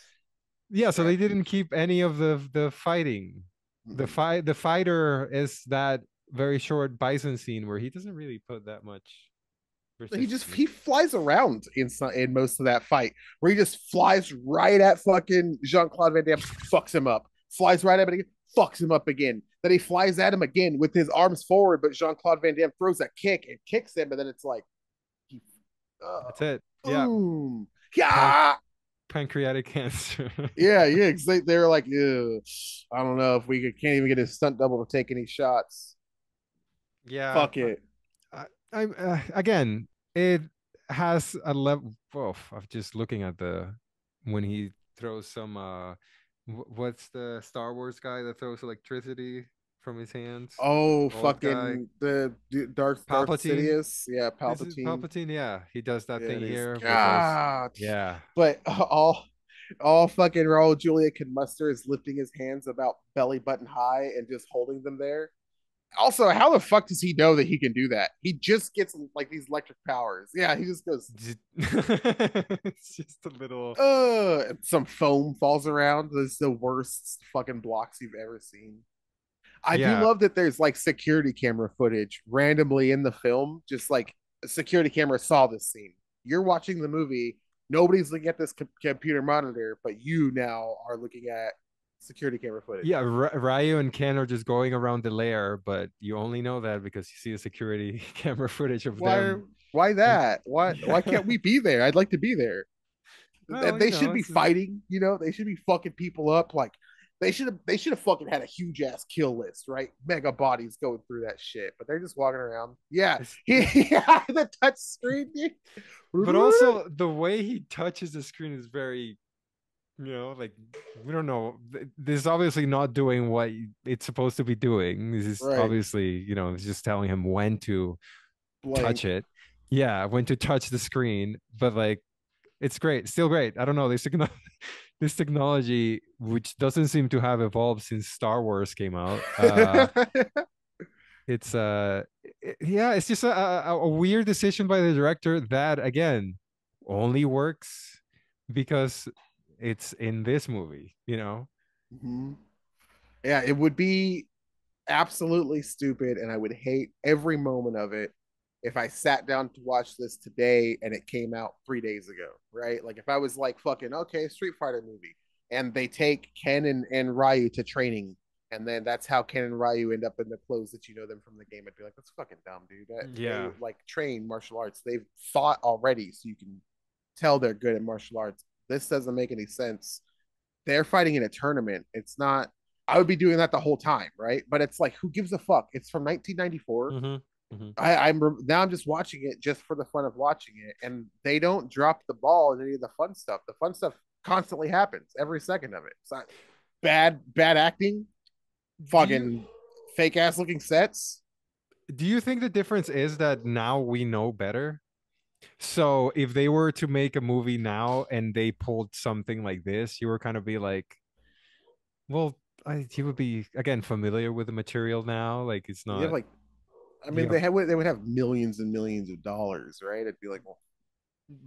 yeah, so they Strap. didn't keep any of the fighting. Mm-mm. The fighter is that very short bison scene where he doesn't really put that much He resistance. flies around in most of that fight, where he just flies right at fucking Jean Claude Van Damme, fucks him up, flies right at him again, fucks him up again. Then he flies at him again with his arms forward, but Jean Claude Van Damme throws a kick and kicks him, and then it's like, he, That's it. Yeah, boom, pan yeah, pancreatic cancer. yeah. Because they were like, ew, I don't know if can't even get his stunt double to take any shots. Yeah, Fuck it. I again, it has a level. Oh, I'm just looking at the when he throws some. What's the Star Wars guy that throws electricity from his hands? The Oh, old guy, fucking the Darth Palpatine. Sidious, yeah, Is it Palpatine. Palpatine? Yeah, he does that Yeah, thing and he's here with those. God. Yeah, But all fucking Raul Julia can muster is lifting his hands about belly button high and just holding them there. Also, how the fuck does he know that he can do that? He just gets like these electric powers. Yeah, he just goes, it's just a little. some foam falls around. This is the worst fucking blocks you've ever seen. I do Yeah, love that there's like security camera footage randomly in the film. Just like a security camera saw this scene. You're watching the movie. Nobody's looking at this computer monitor, but you now are looking at security camera footage. yeah. Ryu and Ken are just going around the lair, but you only know that because you see the security camera footage of Why? them. Why And that? Why yeah, can't we be there? I'd like to be there. well, They should be it's fighting. They should be fucking people up. Like they should have fucking had a huge ass kill list, right? Mega bodies going through that shit, but they're just walking around. Yeah, it's yeah, the touch screen. but also the way he touches the screen is very, like we don't know. This is obviously not doing what it's supposed to be doing. This is Right, obviously, it's just telling him when to touch blank. it. Yeah, when to touch the screen, but like it's great, still great. I don't know. This technology, which doesn't seem to have evolved since Star Wars came out, it's yeah, it's just a weird decision by the director that again only works because it's in this movie. Mhm. Yeah, it would be absolutely stupid, and I would hate every moment of it if I sat down to watch this today and it came out 3 days ago, right? Like if I was like fucking okay, Street Fighter movie, and they take Ken and Ryu to training, and then that's how Ken and Ryu end up in the clothes that you know them from the game. I'd be like, that's fucking dumb, dude. They Yeah. like train martial arts. They've fought already, so you can tell they're good at martial arts. This doesn't make any sense. They're fighting in a tournament. It's not. I would be doing that the whole time, right? But it's like, who gives a fuck? It's from 1994. Hmm. Hmm. I'm just watching it just for the fun of watching it, and they don't drop the ball in any of the fun stuff. The fun stuff constantly happens every second of it. It's not bad acting, Do you fucking fake ass looking sets. do you think the difference is that now we know better? So if they were to make a movie now and they pulled something like this, you were kind of be like, well, you would be again familiar with the material now. Like it's You have not like, I you mean, have they would have millions and millions of dollars, right? It'd be like, well,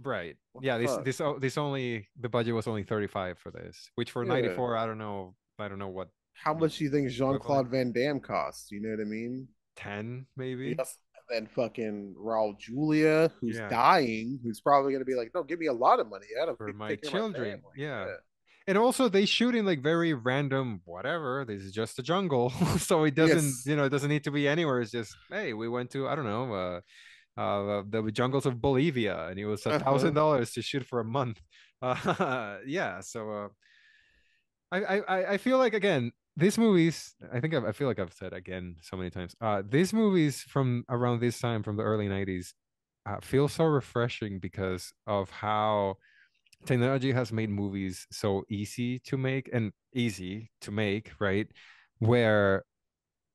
right. what the Yeah, fuck? this only the budget was only 35 for this, which for Yeah. 94, I don't know what How much do you think Jean equivalent Claude Van Damme costs? You know what I mean? 10 maybe. Yes. And then fucking Raul Julia, who's Yeah, dying, who's probably going to be like, no, give me a lot of money. I don't for need to my take care of my children. family. Yeah. Yeah. And also they shoot in like very random whatever. This is just a jungle. So it doesn't, Yes. it doesn't need to be anywhere. It's just, hey, we went to, I don't know, the jungles of Bolivia, and it was a thousand Uh-huh. dollars to shoot for a month. Yeah, so I feel like again these movies. I feel like I've said again so many times. These movies from around this time, from the early '90s, feel so refreshing because of how technology has made movies so easy to make and easy to make, right? Where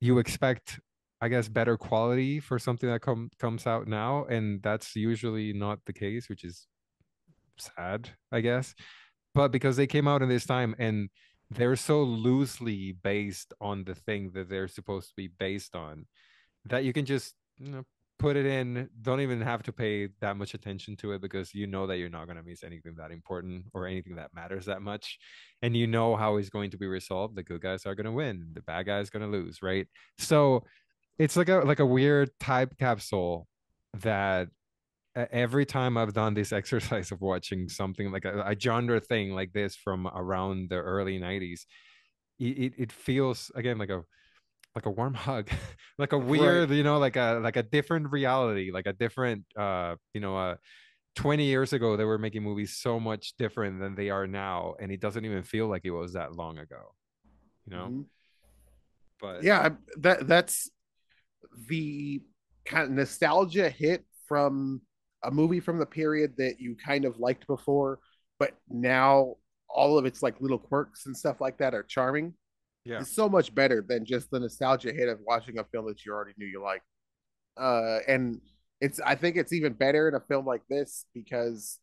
you expect, I guess, better quality for something that comes out now, and that's usually not the case, which is sad, I guess. But because they came out in this time and they're so loosely based on the thing that they're supposed to be based on, that you can just, put it in, don't even have to pay that much attention to it because you know that you're not going to miss anything that important or anything that matters that much, and you know how it's going to be resolved. The good guys are going to win, the bad guys going to lose, right? So it's like a weird type capsule that every time I've done this exercise of watching something like a genre thing like this from around the early 90s, it feels again like a warm hug, like a Right. weird, like a different reality, like a different 20 years ago they were making movies so much different than they are now, and it doesn't even feel like it was that long ago, you know? Mhm. But Yeah, that's the kind of nostalgia hit from a movie from the period that you kind of liked before, but now all of its like little quirks and stuff like that are charming. yeah. Is so much better than just the nostalgia hit of watching a film that you already knew you liked. And I think it's even better in a film like this because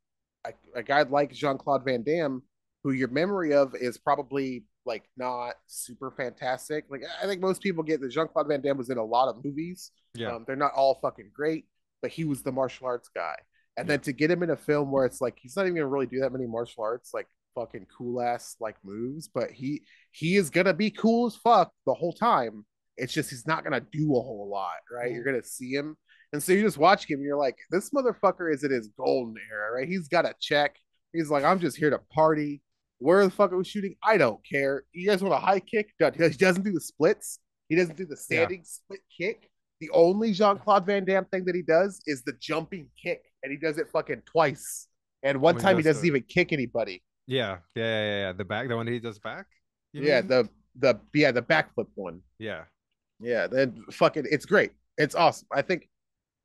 a guy like Jean Claude Van Damme, who your memory of is probably like not super fantastic. Like I think most people get that Jean Claude Van Damme was in a lot of movies. Yeah. They're not all fucking great, but he was the martial arts guy. And Yeah. then to get him in a film where it's like he's not even gonna really do that many martial arts, like fucking cool ass like moves, but he is gonna be cool as fuck the whole time. It's just he's not gonna do a whole lot, right? You're Well, gonna see him, and so you just watch him, and you're like, this motherfucker is in his golden era, right? He's got a check. He's like, I'm just here to party. Where the fuck are we shooting? I don't care. You guys want a high kick? He doesn't do the splits. He doesn't do the yeah. standing split kick. The only Jean Claude Van Damme thing that he does is the jumping kick, and he does it fucking twice. And one When he time he does doesn't the even kick anybody. yeah. The back, the one that he does back, you Yeah, mean? the backflip one. Yeah. Yeah, then fucking it's great. It's awesome. I think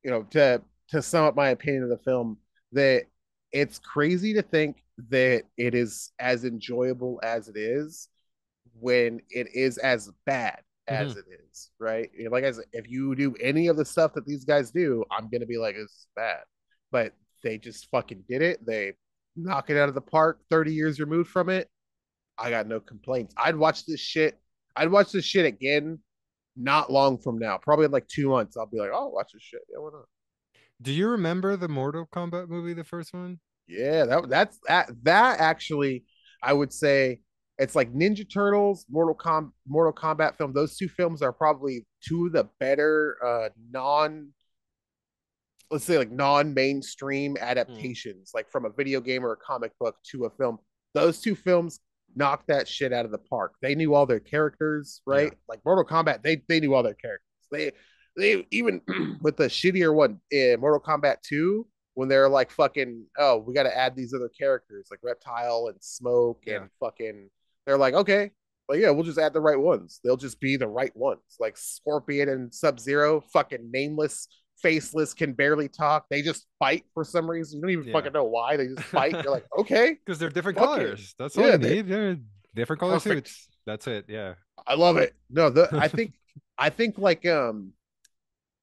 to sum up my opinion of the film, that it's crazy to think that it is as enjoyable as it is when it is as bad Hmm. as it is, right? Like I said, if you do any of the stuff that these guys do, I'm gonna be like, it's bad. But they just fucking did it. They knock it out of the park 30 years removed from it. I got no complaints. I'd watch this shit again not long from now. Probably in like 2 months. I'll be like, oh, watch this shit. Yeah, why not? Do you remember the Mortal Kombat movie, the first one? Yeah, that actually, I would say it's like Ninja Turtles, Mortal Kombat film. Those two films are probably two of the better non let's say like non-mainstream Mm. adaptations, like from a video game or a comic book to a film. Those two films knocked that shit out of the park. They knew all their characters, Yeah. right? Like Mortal Kombat, they knew all their characters. They even with the shittier one in Mortal Kombat 2, when they're like fucking, oh, we got to add these other characters like Reptile and Smoke Yeah. and fucking, they're like, okay, well, yeah, we'll just add the right ones. They'll just be the right ones. Like Scorpion and Sub Zero, fucking nameless, faceless, can barely talk. They just fight for some reason. You don't even Yeah. fucking know why. They just fight. You're like, okay, Because they're different fuck it. colors. That's all Yeah, you they need. They're different color perfect. suits. That's it. Yeah. I love it. No, I think like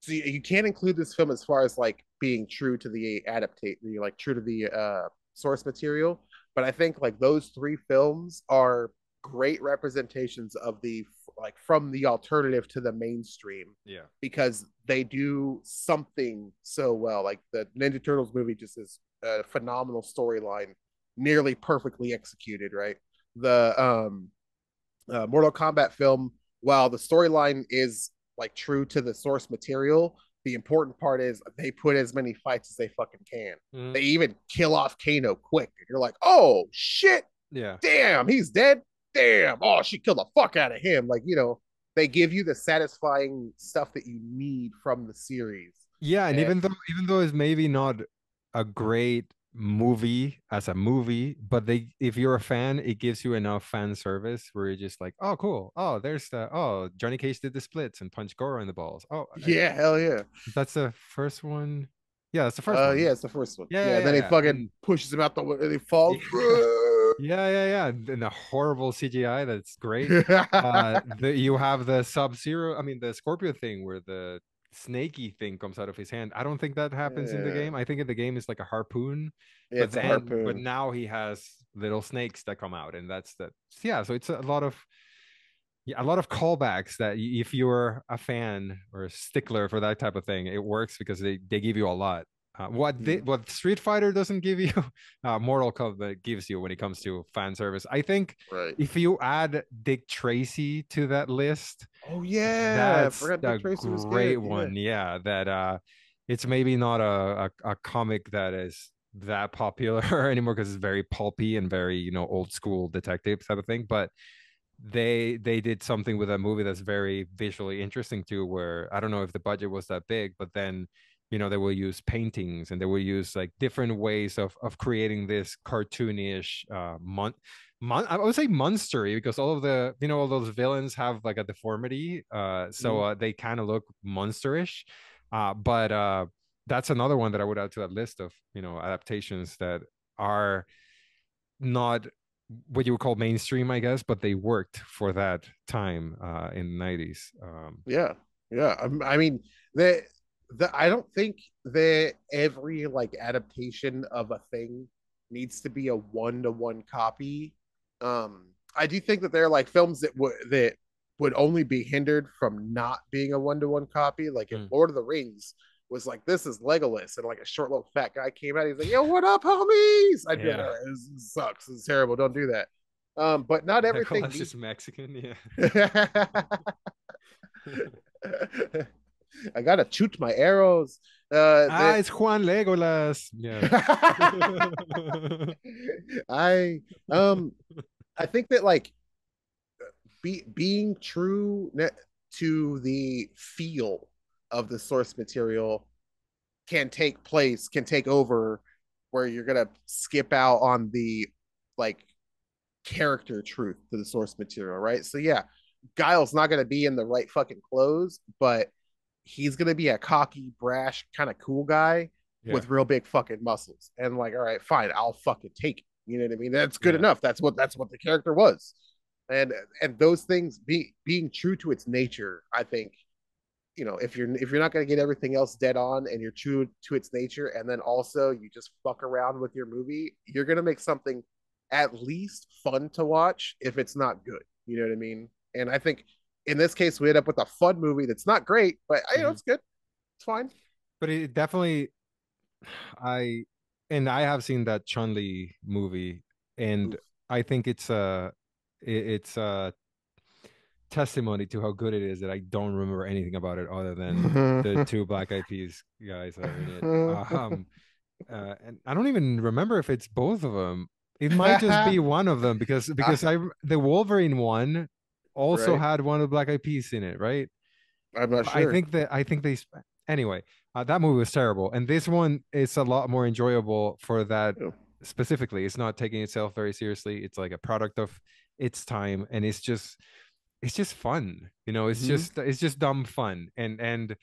so you can't include this film as far as like being true to the adaptate, like true to the source material. But I think like those three films are great representations of the like from the alternative to the mainstream Yeah. because they do something so well. Like the Ninja Turtles movie just is a phenomenal storyline, nearly perfectly executed. Right, the Mortal Kombat film, while the storyline is like true to the source material, the important part is they put as many fights as they fucking can. Hmm. They even kill off Kano quick. And you're like, oh shit, Yeah. damn, he's dead. Damn, oh, she killed the fuck out of him. Like, they give you the satisfying stuff that you need from the series. Yeah, and And even though it's maybe not a great movie as a movie, but they if you're a fan, it gives you enough fan service where you're just like, oh, cool. Oh, there's the Johnny Cage did the splits and punch Goro in the balls. Oh, yeah, hell yeah. that's the first one. Yeah, that's the first one. Yeah, it's the first one. Yeah, Yeah, and yeah, then he yeah, yeah. fucking And pushes him out the way and he yeah, falls. yeah, yeah. And the horrible CGI that's great. You have the Sub-Zero, I mean the Scorpio thing where the snaky thing comes out of his hand. I don't think that happens in the Yeah. game. I think in the game it's like a harpoon, Yeah, it's a but harpoon. now he has little snakes that come out, and that's the yeah. So it's a lot of yeah, a lot of callbacks that if you're a fan or a stickler for that type of thing, it works because they give you a lot. Mhm. What Street Fighter doesn't give you, Mortal Kombat gives you when it comes to fan service. I think Right. if you add Dick Tracy to that list, Oh yeah, I that's forgot Dick a Tracy was great good. Yeah. one. Yeah, that it's maybe not a comic that is that popular anymore because it's very pulpy and very old school detective type of thing, but they did something with a movie that's very visually interesting too, where I don't know if the budget was that big, but then they will use paintings and they will use like different ways of creating this cartoonish I would say monstery because all of the all those villains have like a deformity, so Mhm. they kind of look monsterish, but that's another one that I would add to that list of adaptations that are not what you would call mainstream, I guess, but they worked for that time in the 90s. Yeah, yeah. I mean, the I don't think that every like adaptation of a thing needs to be a one-to-one copy. I do think that there are like films that would only be hindered from not being a one-to-one copy. Like if Mm. Lord of the Rings was like, this is Legolas, and like a short little fat guy came out, he's like, yo, what up, homies? I'd be like, all Yeah. right, this sucks. This is terrible. Don't do that. But not everything Legolas needs. is Mexican, yeah. I gotta shoot my arrows. Ah, That it's Juan Legolas. Yeah. I um I think that like being true to the feel of the source material can take over where you're gonna skip out on the like character truth to the source material, right? So yeah, Guile's not gonna be in the right fucking clothes, but he's gonna be a cocky, brash, kind of cool guy Yeah. with real big fucking muscles. And like, all right, fine, I'll fucking take it. You know what I mean? That's good Yeah. enough. That's what the character was. And those things being true to its nature, I think, if you're not going to get everything else dead on and you're true to its nature, and then also you just fuck around with your movie, you're going to make something at least fun to watch if it's not good. You know what I mean? And I think in this case we end up with a fun movie that's not great, but Mhm. it's good. It's fine. But it definitely, I, and I have seen that Chun-Li movie, and Oof. I think it's a testimony to how good it is that I don't remember anything about it other than the two Black Eyed Peas guys that are in it. And I don't even remember if it's both of them. It might just be one of them because the Wolverine one also Right. had one of the Black Eyed Peas in it, right? I'm not I sure. think that I think they anyway. That movie was terrible, and this one is a lot more enjoyable for that Yeah. specifically. It's not taking itself very seriously. It's like a product of its time, and it's just fun. Mm-hmm. It's just dumb fun, and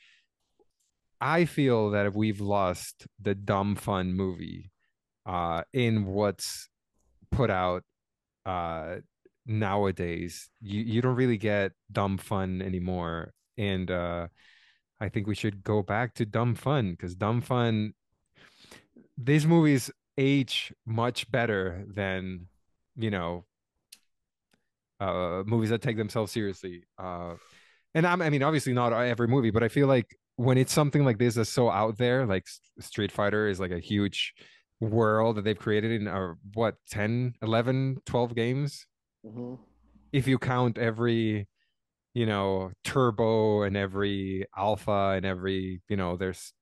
I feel that we've lost the dumb fun movie in what's put out uh nowadays. You don't really get dumb fun anymore, and I think we should go back to dumb fun because dumb fun these movies age much better than you know movies that take themselves seriously. And I mean, obviously not every movie, but I feel like when it's something like this that's so out there, like Street Fighter is like a huge world that they've created in what 10, 11, 12 games. Mm-hmm. If you count every, turbo and every alpha and every, there's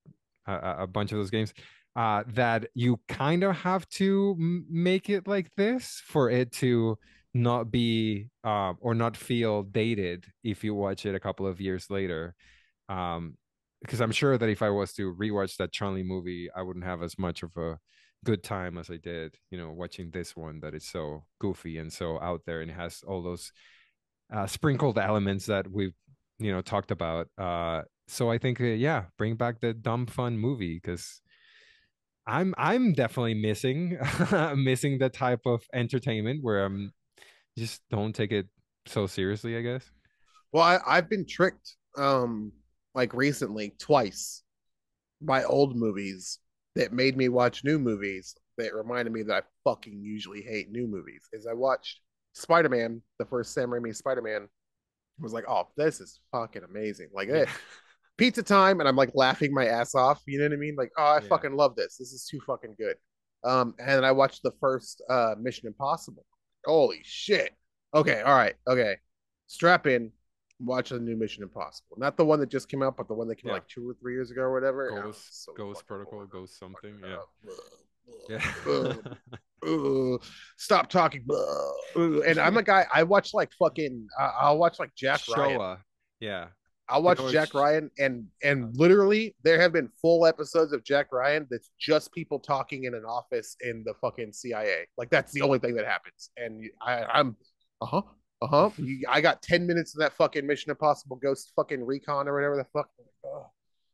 a bunch of those games that you kind of have to make it like this for it to not be or not feel dated if you watch it a couple of years later. Um, because I'm sure that if I was to rewatch that Chun-Li movie, I wouldn't have as much of a good time as I did, watching this one that is so goofy and so out there and has all those sprinkled elements that we've talked about. So I think yeah, bring back the dumb fun movie because I'm definitely missing missing the type of entertainment where I'm just don't take it so seriously, I guess. Well, I've been tricked, like recently twice by old movies that made me watch new movies that reminded me that I fucking usually hate new movies. Is I watched Spider Man, the first Sam Raimi Spider Man, was like, oh, this is fucking amazing. Like Yeah. it, pizza time, and I'm like laughing my ass off. You know what I mean? Like, oh, I Yeah. fucking love this. This is too fucking good. And I watched the first Mission Impossible. Holy shit. Okay, all right, okay. Strap in. Watch the new Mission Impossible. Not the one that just came out, but the one that came out Yeah. like 2 or 3 years ago or whatever. Oh, Ghost so Ghost fucking Protocol, boring. I'm Ghost something. Yeah. fucking Yeah. stop talking. And I'm a guy. I watch like fucking. I'll watch like Jack Ryan. Showa. Yeah. I'll You watch know Jack it's Ryan, uh, and literally there have been full episodes of Jack Ryan that's just people talking in an office in the fucking CIA. Like that's the only thing that happens. And I'm uh-huh. Uh-huh. I got 10 minutes of that fucking Mission Impossible Ghost fucking Recon or whatever the fuck. Oh,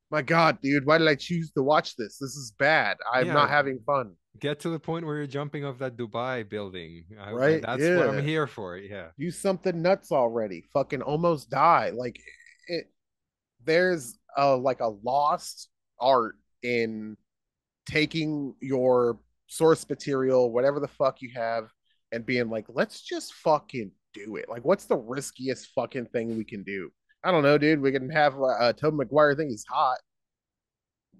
my God, dude, why did I choose to watch this? This is bad. I'm yeah, not having fun. get to the point where you're jumping off that Dubai building. Right? That's what I'm Yeah. here for. Yeah. Do something nuts already. Fucking almost die. Like it there's a like a lost art in taking your source material, whatever the fuck you have, and being like, let's just fucking do it. Like, what's the riskiest fucking thing we can do? I don't know, dude. We can have Tobey Maguire think he's hot.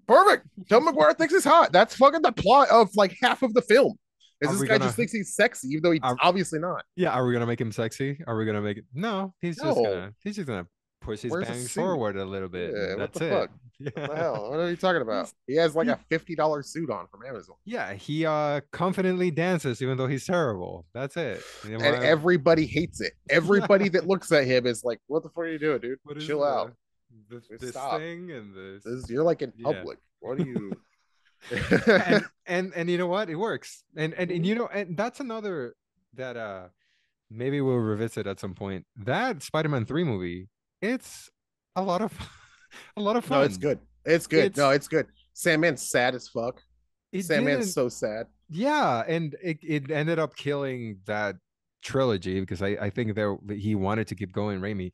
Perfect. Tobey Maguire thinks he's hot. That's fucking the plot of like half of the film. Is Are this we guy just gonna thinks he's sexy, even though he's are, obviously not? yeah, are we gonna make him sexy? Are we gonna make it? No, No. he's just gonna push his Where's a bangs suit? forward a little bit Yeah, and what that's the it. fuck? What the Yeah. hell? What are you talking about? He's He has like a he $50 suit on from Amazon. yeah, he confidently dances even though he's terrible. That's it. And everybody hates it. Yeah. Everybody that looks at him is like, "What the fuck are you doing, dude? What is Chill out. this Stop. thing and this You're like in yeah. public. What are you?" And you know what? It works. And and that's another that maybe we'll revisit at some point. That Spider-Man 3 movie, it's a lot of a lot of No, it's fun. good. It's good. No, It's it's good. Sandman's sad as fuck. it Sandman's didn't so sad. yeah, and it ended up killing that trilogy because I think there he wanted to keep going, Raimi.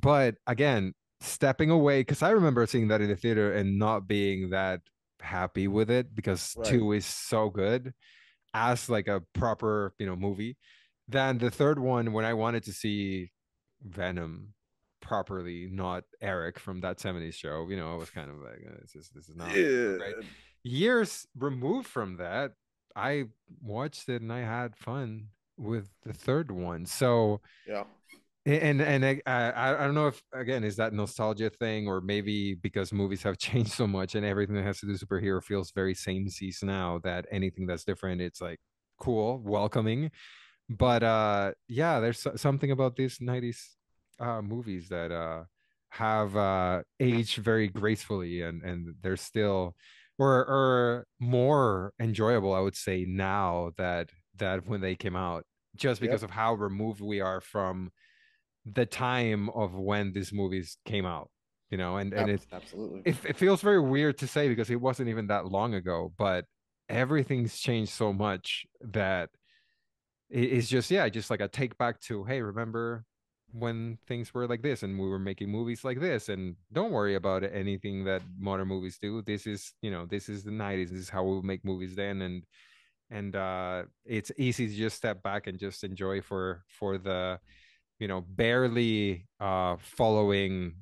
But again, stepping away because I remember seeing that in the theater and not being that happy with it because Right. two is so good as like a proper movie. Then the third one, when I wanted to see Venom properly, not Eric from that '70s show, I was kind of like, this is not so great. Yeah. Years removed from that, I watched it and I had fun with the third one. So Yeah. and I don't know if again is that nostalgia thing or maybe because movies have changed so much and everything that has to do superhero feels very samesies now that anything that's different it's like cool welcoming but yeah there's something about these 90s movies that have aged very gracefully and they're still or more enjoyable I would say now that when they came out just because Yep. of how removed we are from the time of when these movies came out, and Absolutely. it feels very weird to say because it wasn't even that long ago, but everything's changed so much that it's just yeah, just like a take back to hey, remember when things were like this and we were making movies like this and don't worry about anything that modern movies do. This is this is the 90s. This is how we make movies then and it's easy to just step back and just enjoy for the barely following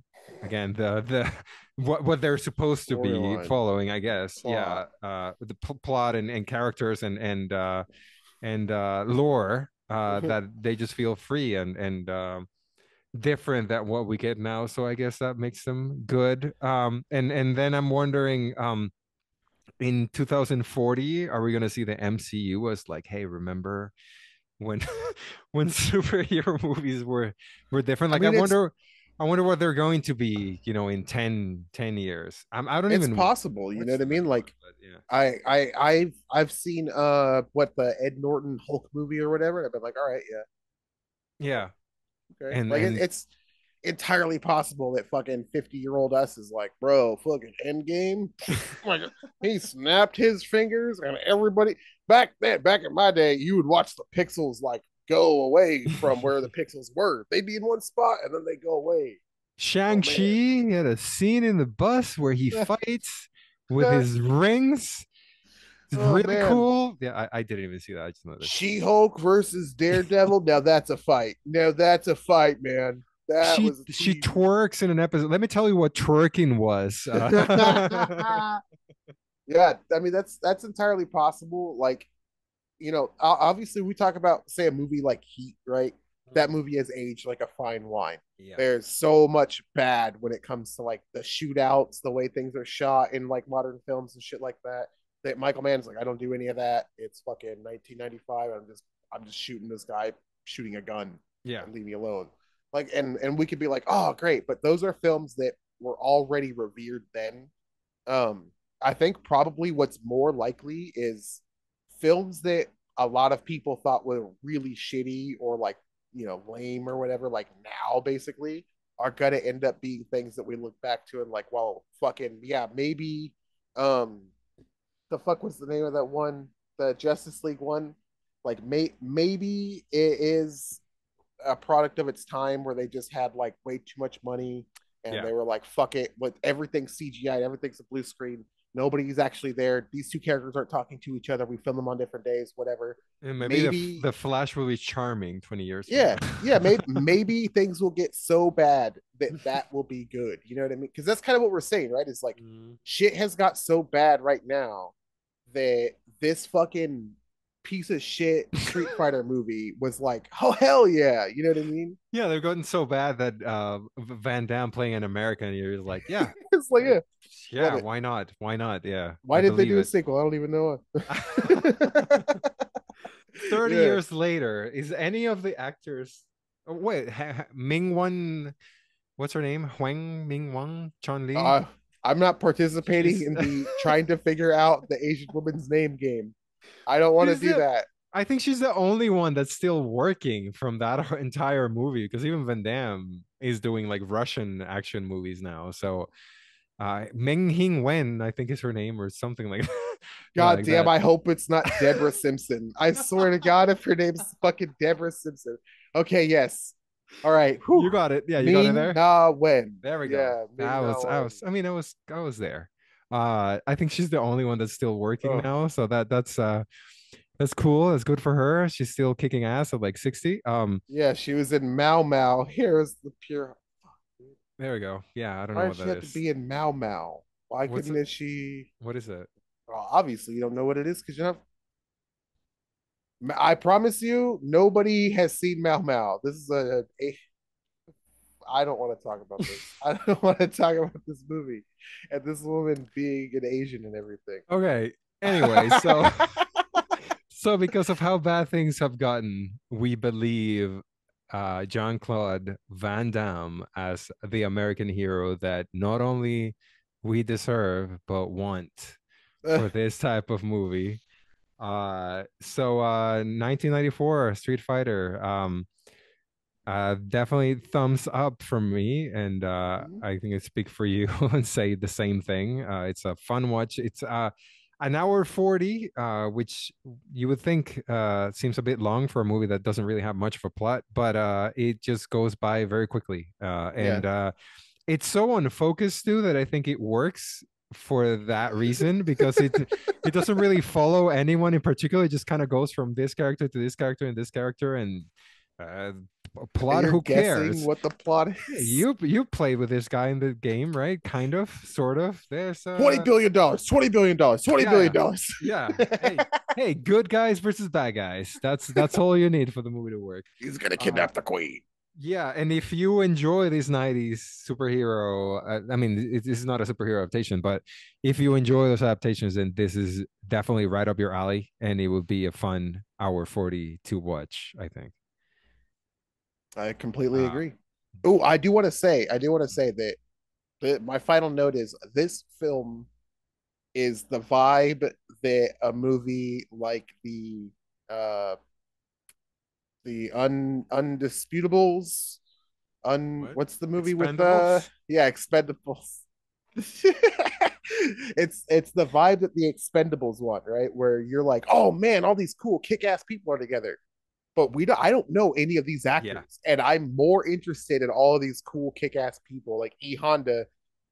again the what they're supposed to be Storyline, following I guess plot. yeah the plot and characters and lore that they just feel free and different than what we get now so I guess that makes them good and then I'm wondering in 2040 are we going to see the MCU as like hey remember when when superhero movies were different I like I mean, wonder I wonder what they're going to be, in 10 years. I don't It's even possible, you know watch what I them mean? anymore, Like but yeah. I've seen what the Ed Norton Hulk movie or whatever, and I've been like, all right, yeah, Yeah. okay. And Like and it's entirely possible that fucking 50-year-old us is like, bro, fucking Endgame. Like he snapped his fingers and everybody back in my day, you would watch the pixels like go away from where the pixels were. They'd be in one spot and then they go away. Oh man. Shang-Chi had a scene in the bus where he fights with his rings. It's Oh really man. cool. Yeah, I didn't even see that. I just noticed. She-Hulk versus Daredevil. Now that's a fight. Now that's a fight, man. That She was a she tease. twerks in an episode. Let me tell you what twerking was. Yeah, I mean that's entirely possible. Like, obviously we talk about say a movie like Heat, right? That movie has aged like a fine wine. Yeah. There's so much bad when it comes to like the shootouts, the way things are shot in like modern films and shit like that. That Michael Mann's like, I don't do any of that. It's fucking 1995. I'm just shooting this guy shooting a gun Yeah. and leave me alone. Like, and we could be like, oh great, but those are films that were already revered then. um, I think probably what's more likely is films that a lot of people thought were really shitty or like, lame or whatever, like now basically are gonna end up being things that we look back to and like, well, fucking yeah, maybe um the fuck was the name of that one? The Justice League one? Like maybe it is a product of its time where they just had like way too much money and Yeah. they were like, fuck it, with everything CGI, everything's a blue screen. Nobody's actually there. These two characters aren't talking to each other. We film them on different days, whatever. And maybe Maybe, the Flash will be charming 20 years from yeah, yeah, now. maybe things will get so bad that that will be good. You know what I mean? Because that's kind of what we're saying, right? Is like Mm. shit has got so bad right now that this fucking piece of shit Street Fighter movie was like, oh hell yeah, you know what I mean? Yeah, they've gotten so bad that Van Damme playing an American, you're like, yeah, It's like, uh, yeah, love yeah, it. why not? Why not? Yeah, Why I did they believe do a it. sequel? I don't even know. 30 Yeah. years later, is any of the actors oh, wait, Ming Wan, what's her name? Huang Ming Wang, Chun Li? Uh, I'm not participating She's in the trying to figure out the Asian woman's name game. I don't want to she's do the that. I think she's the only one that's still working from that entire movie because even Van Damme is doing like Russian action movies now. So Meng Hing Wen, I think is her name or something like God like damn, that. I hope it's not Deborah Simpson. I swear to God, if her name's fucking Deborah Simpson. Okay, yes. All right. Whew. You got it. Yeah, you got it Ming there. Na Wen. There we go. Yeah, I Ming Na was I Wen. was I mean I was there. I think she's the only one that's still working Oh, now. So that's cool. That's good for her. She's still kicking ass at like 60. yeah, she was in Mao Mao. Here's the pure. There we go. Yeah, I don't know Why what did she that have to is. be in Mao Mao? Why What's couldn't it? it she? What is it? Well, obviously, you don't know what it is because you're not. I promise you, nobody has seen Mao Mao. This is a. I don't want to talk about this. I don't want to talk about this movie and this woman being an Asian and everything. Okay. Anyway, so because of how bad things have gotten, we believe Jean-Claude Van Damme as the American hero that not only we deserve but want for this type of movie. 1994 Street Fighter. Definitely thumbs up from me, and I think I speak for you and say the same thing. It's a fun watch. It's an hour 40, which you would think seems a bit long for a movie that doesn't really have much of a plot, but it just goes by very quickly. Yeah. And it's so unfocused too that I think it works for that reason because it doesn't really follow anyone in particular. It just kind of goes from this character to this character and this character and uh, And plot. you're Who guessing cares? what the plot Yeah, is. you played with this guy in the game, right? Kind of, sort of. There's $20 billion, $20 billion, $20 yeah, billion yeah, dollars. yeah. Hey, good guys versus bad guys. That's all you need for the movie to work. He's gonna Uh, kidnap the queen. yeah, and if you enjoy this 90s superhero, I mean, this is not a superhero adaptation, but if you enjoy those adaptations, then this is definitely right up your alley, and it would be a fun hour 40 to watch, I think. I completely Uh, agree. Oh, I do want to say that my final note is this film is the vibe that a movie like uh Undisputables, What? what's the movie with Expendables? yeah, Expendables. It's the vibe that the Expendables want, right? Where you're like, oh man, all these cool kick-ass people are together. But I don't know any of these Yeah. actors. And I'm more interested in all of these cool kick-ass people like E Honda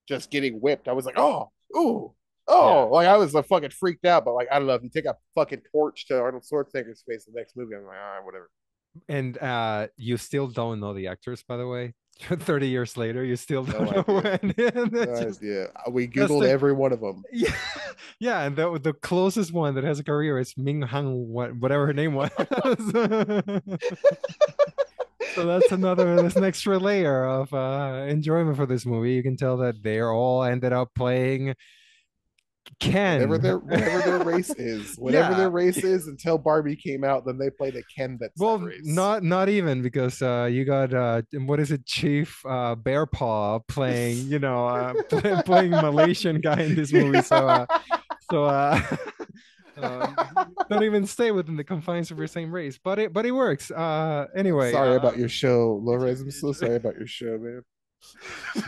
just getting whipped. I was like, oh, ooh, Yeah. oh, like I was like fucking freaked out, but like I don't know if you take a fucking torch to Arnold Schwarzenegger's face in the next movie, I'm like, all right, whatever. And you still don't know the actors, by the way. 30 years later, you still No don't know idea. when. No Just idea. We that's Googled the every one of them. yeah, yeah, and the closest one that has a career is Ming Hang, whatever her name was. So that's another this an extra layer of enjoyment for this movie. You can tell that they're all ended up playing Ken. Whatever Yeah. their race is, until Barbie came out, then they played a Ken that's that Well, race. not even because you got what is it, Chief Bear Paw playing, playing Malaysian guy in this movie. So don't even stay within the confines of your same race, but it works. I'm Anyway, sorry about your show, LowRes. I'm so sorry about your show, man.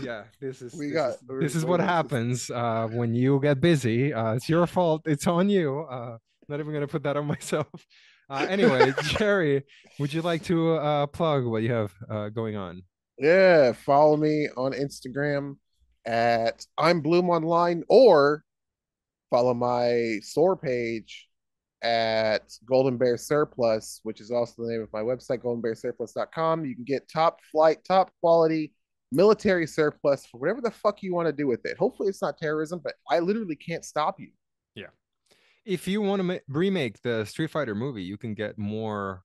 yeah, this is We this got is this is what what else is happens when you get busy. It's your fault. It's on you. Not even gonna put that on myself. Anyway, Jerry, would you like to plug what you have going on? yeah, follow me on Instagram at I'm Bloom Online, or follow my store page at Golden Bear Surplus, which is also the name of my website, goldenbearsurplus.com. You can get top flight, top quality military surplus for whatever the fuck you want to do with it. Hopefully, it's not terrorism, but I literally can't stop you. Yeah. If you want to remake the Street Fighter movie, you can get more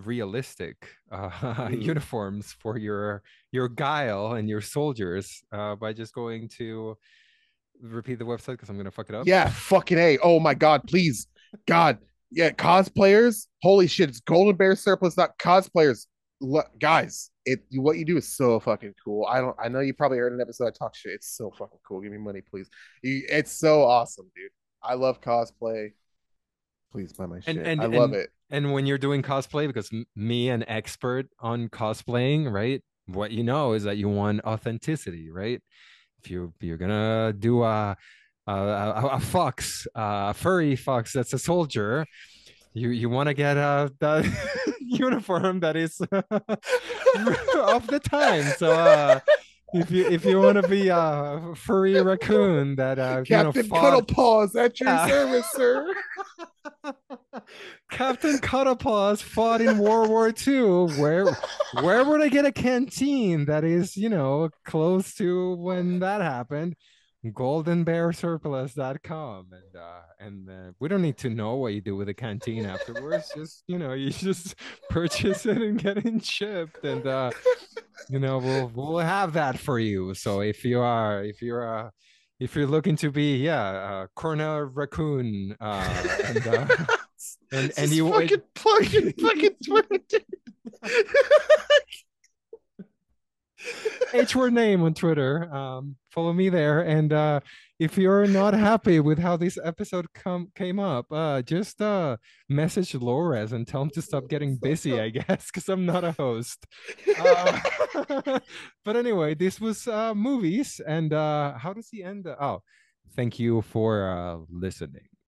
realistic Mm. uniforms for your Guile and your soldiers by just going to repeat the website because I'm gonna fuck it up. Yeah, fucking A. Oh my God, please. God. Yeah, cosplayers. Holy shit, it's Golden Bear Surplus, not cosplayers. Guys, what you do is so fucking cool. I know you probably heard an episode I talk shit. It's so fucking cool. Give me money, please. It's so awesome, dude. I love cosplay. Please buy my and shit. and I love and it. and when you're doing cosplay, because me, an expert on cosplaying, right? What you know is that you want authenticity, right? If you're gonna do a fox, a furry fox that's a soldier, you want to get the uniform that is of the time. So if you want to be a furry raccoon that Captain fought, Cuddlepaws at your yeah. service, sir. Captain Cuttlepaws fought in World War II. Where would I get a canteen that is, close to when that happened? Goldenbearsurplus.com. And we don't need to know what you do with a canteen afterwards. Just, you just purchase it and get it shipped. And we'll have that for you. So if you're looking to be, yeah, Corner Raccoon, and Just you fucking fucking Twitter. H word name on Twitter. Follow me there. And if you're not happy with how this episode came up, just message LowRes and tell him to stop getting busy, I guess, because I'm not a host. Uh, but anyway, this was movies. And how does he end? Oh, thank you for listening.